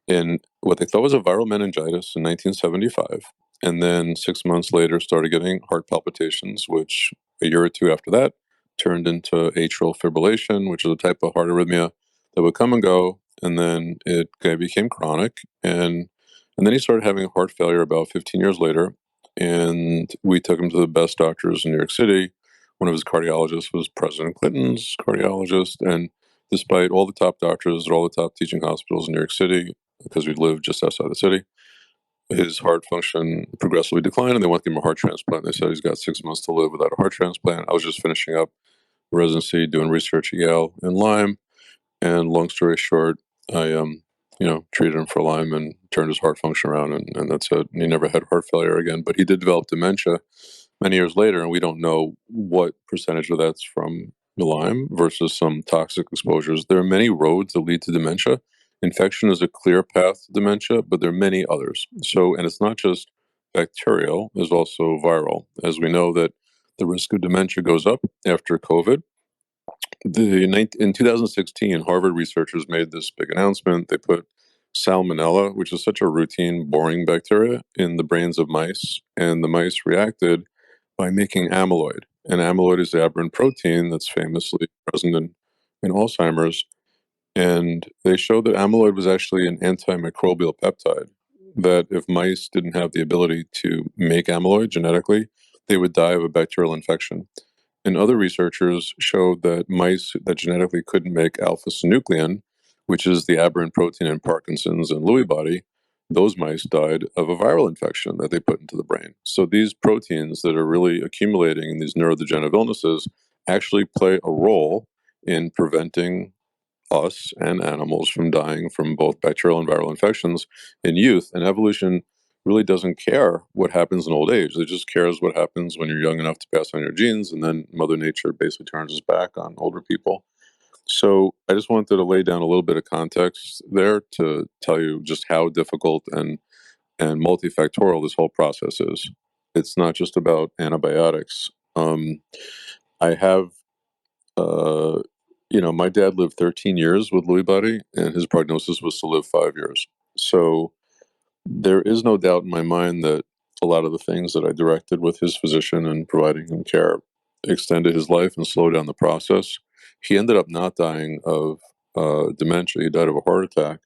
F: in what they thought was a viral meningitis in 1975. And then 6 months later started getting heart palpitations, which a year or two after that turned into atrial fibrillation, which is a type of heart arrhythmia that would come and go. And then it became chronic. And then he started having heart failure about 15 years later. And we took him to the best doctors in New York City. One of his cardiologists was President Clinton's cardiologist. And despite all the top doctors at all the top teaching hospitals in New York City, because we lived just outside the city, his heart function progressively declined, and they wanted to give him a heart transplant. They said he's got 6 months to live without a heart transplant. I was just finishing up residency, doing research at Yale in Lyme, and long story short, I treated him for Lyme and turned his heart function around, and that's it. He never had heart failure again, but he did develop dementia many years later, and we don't know what percentage of that's from Lyme versus some toxic exposures. There are many roads that lead to dementia. Infection is a clear path to dementia, but there are many others. So, and it's not just bacterial, there's also viral. As we know that the risk of dementia goes up after COVID. In 2016, Harvard researchers made this big announcement. They put salmonella, which is such a routine, boring bacteria, in the brains of mice, and the mice reacted by making amyloid. And amyloid is the aberrant protein that's famously present in Alzheimer's. And they showed that amyloid was actually an antimicrobial peptide, that if mice didn't have the ability to make amyloid genetically, they would die of a bacterial infection. And other researchers showed that mice that genetically couldn't make alpha-synuclein, which is the aberrant protein in Parkinson's and Lewy body, those mice died of a viral infection that they put into the brain. So these proteins that are really accumulating in these neurodegenerative illnesses actually play a role in preventing us and animals from dying from both bacterial and viral infections in youth. And evolution really doesn't care what happens in old age. It just cares what happens when you're young enough to pass on your genes, and then Mother Nature basically turns its back on older people. So I just wanted to lay down a little bit of context there to tell you just how difficult and multifactorial this whole process is. It's not just about antibiotics. I have, my dad lived 13 years with Lewy body, and his prognosis was to live 5 years. So there is no doubt in my mind that a lot of the things that I directed with his physician and providing him care extended his life and slowed down the process. He ended up not dying of dementia. He died of a heart attack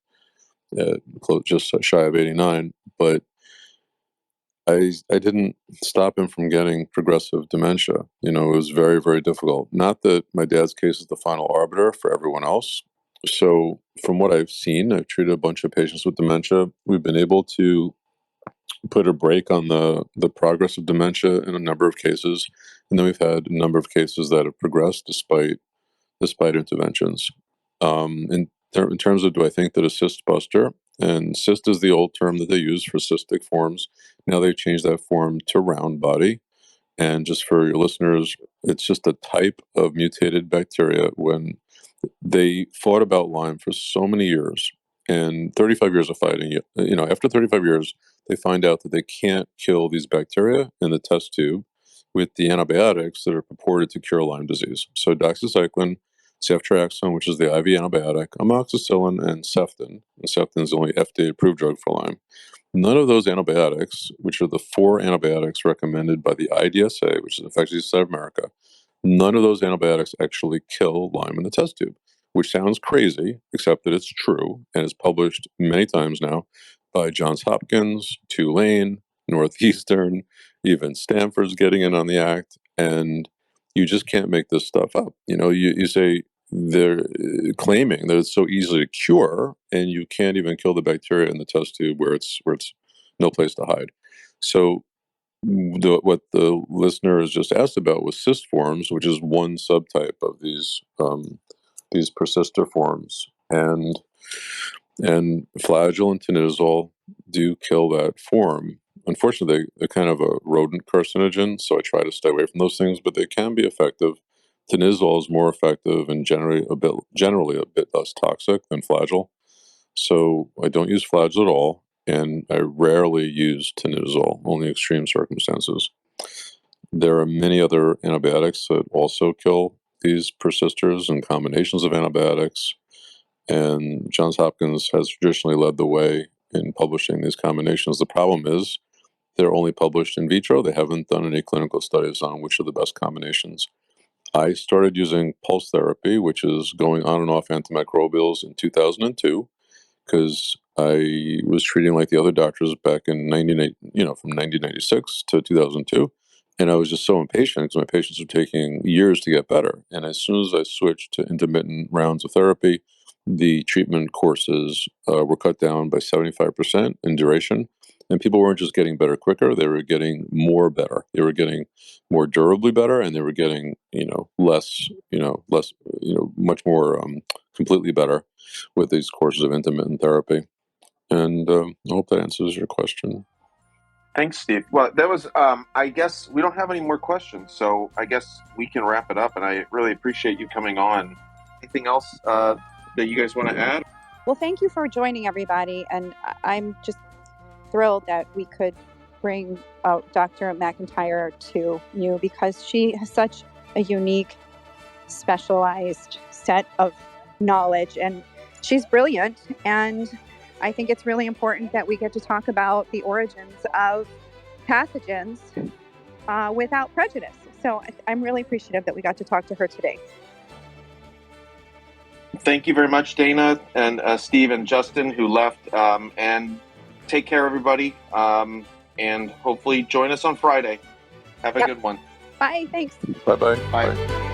F: at just shy of 89. But I didn't stop him from getting progressive dementia. It was very, very difficult. Not that my dad's case is the final arbiter for everyone else. So from what I've seen, I've treated a bunch of patients with dementia. We've been able to put a brake on the progress of dementia in a number of cases. And then we've had a number of cases that have progressed despite interventions. In terms of, do I think that a cyst buster, and cyst is the old term that they use for cystic forms. Now they've changed that form to round body. And just for your listeners, it's just a type of mutated bacteria. When they fought about Lyme for so many years, and 35 years of fighting, after 35 years, they find out that they can't kill these bacteria in the test tube with the antibiotics that are purported to cure Lyme disease. So doxycycline, ceftriaxone, which is the IV antibiotic, amoxicillin, and Ceftin. And Ceftin is the only FDA-approved drug for Lyme. None of those antibiotics, which are the 4 antibiotics recommended by the IDSA, which is Infectious Disease of America, none of those antibiotics actually kill Lyme in the test tube, which sounds crazy, except that it's true and is published many times now by Johns Hopkins, Tulane, Northeastern, even Stanford's getting in on the act, and you just can't make this stuff up. You say they're claiming that it's so easy to cure, and you can't even kill the bacteria in the test tube where it's no place to hide. So what the listener has just asked about was cyst forms, which is one subtype of these persister forms, and Flagyl and tinidazole do kill that form. Unfortunately, they're kind of a rodent carcinogen, so I try to stay away from those things, but they can be effective. Tinidazole is more effective and generally a bit less toxic than Flagyl. So I don't use Flagyl at all, and I rarely use tinidazole, only extreme circumstances. There are many other antibiotics that also kill these persisters and combinations of antibiotics. And Johns Hopkins has traditionally led the way in publishing these combinations. The problem is they're only published in vitro. They haven't done any clinical studies on which are the best combinations. I started using pulse therapy, which is going on and off antimicrobials, in 2002, because I was treating like the other doctors back in from 1996 to 2002. And I was just so impatient because my patients were taking years to get better. And as soon as I switched to intermittent rounds of therapy, the treatment courses were cut down by 75% in duration. And people weren't just getting better quicker, they were getting more better. They were getting more durably better, and they were getting, much more completely better with these courses of intermittent therapy. And I hope that answers your question.
A: Thanks, Steve. Well, that was, I guess we don't have any more questions, so I guess we can wrap it up, and I really appreciate you coming on. Anything else that you guys want to add?
C: Well, thank you for joining, everybody, and I'm just thrilled that we could bring out Dr. MacIntyre to you, because she has such a unique, specialized set of knowledge, and she's brilliant. And I think it's really important that we get to talk about the origins of pathogens without prejudice. So I'm really appreciative that we got to talk to her today.
A: Thank you very much, Dana and Steve and Justin, who left. And take care, everybody. And hopefully join us on Friday. Have a good one.
C: Bye. Thanks.
F: Bye-bye.
A: Bye.
F: Bye.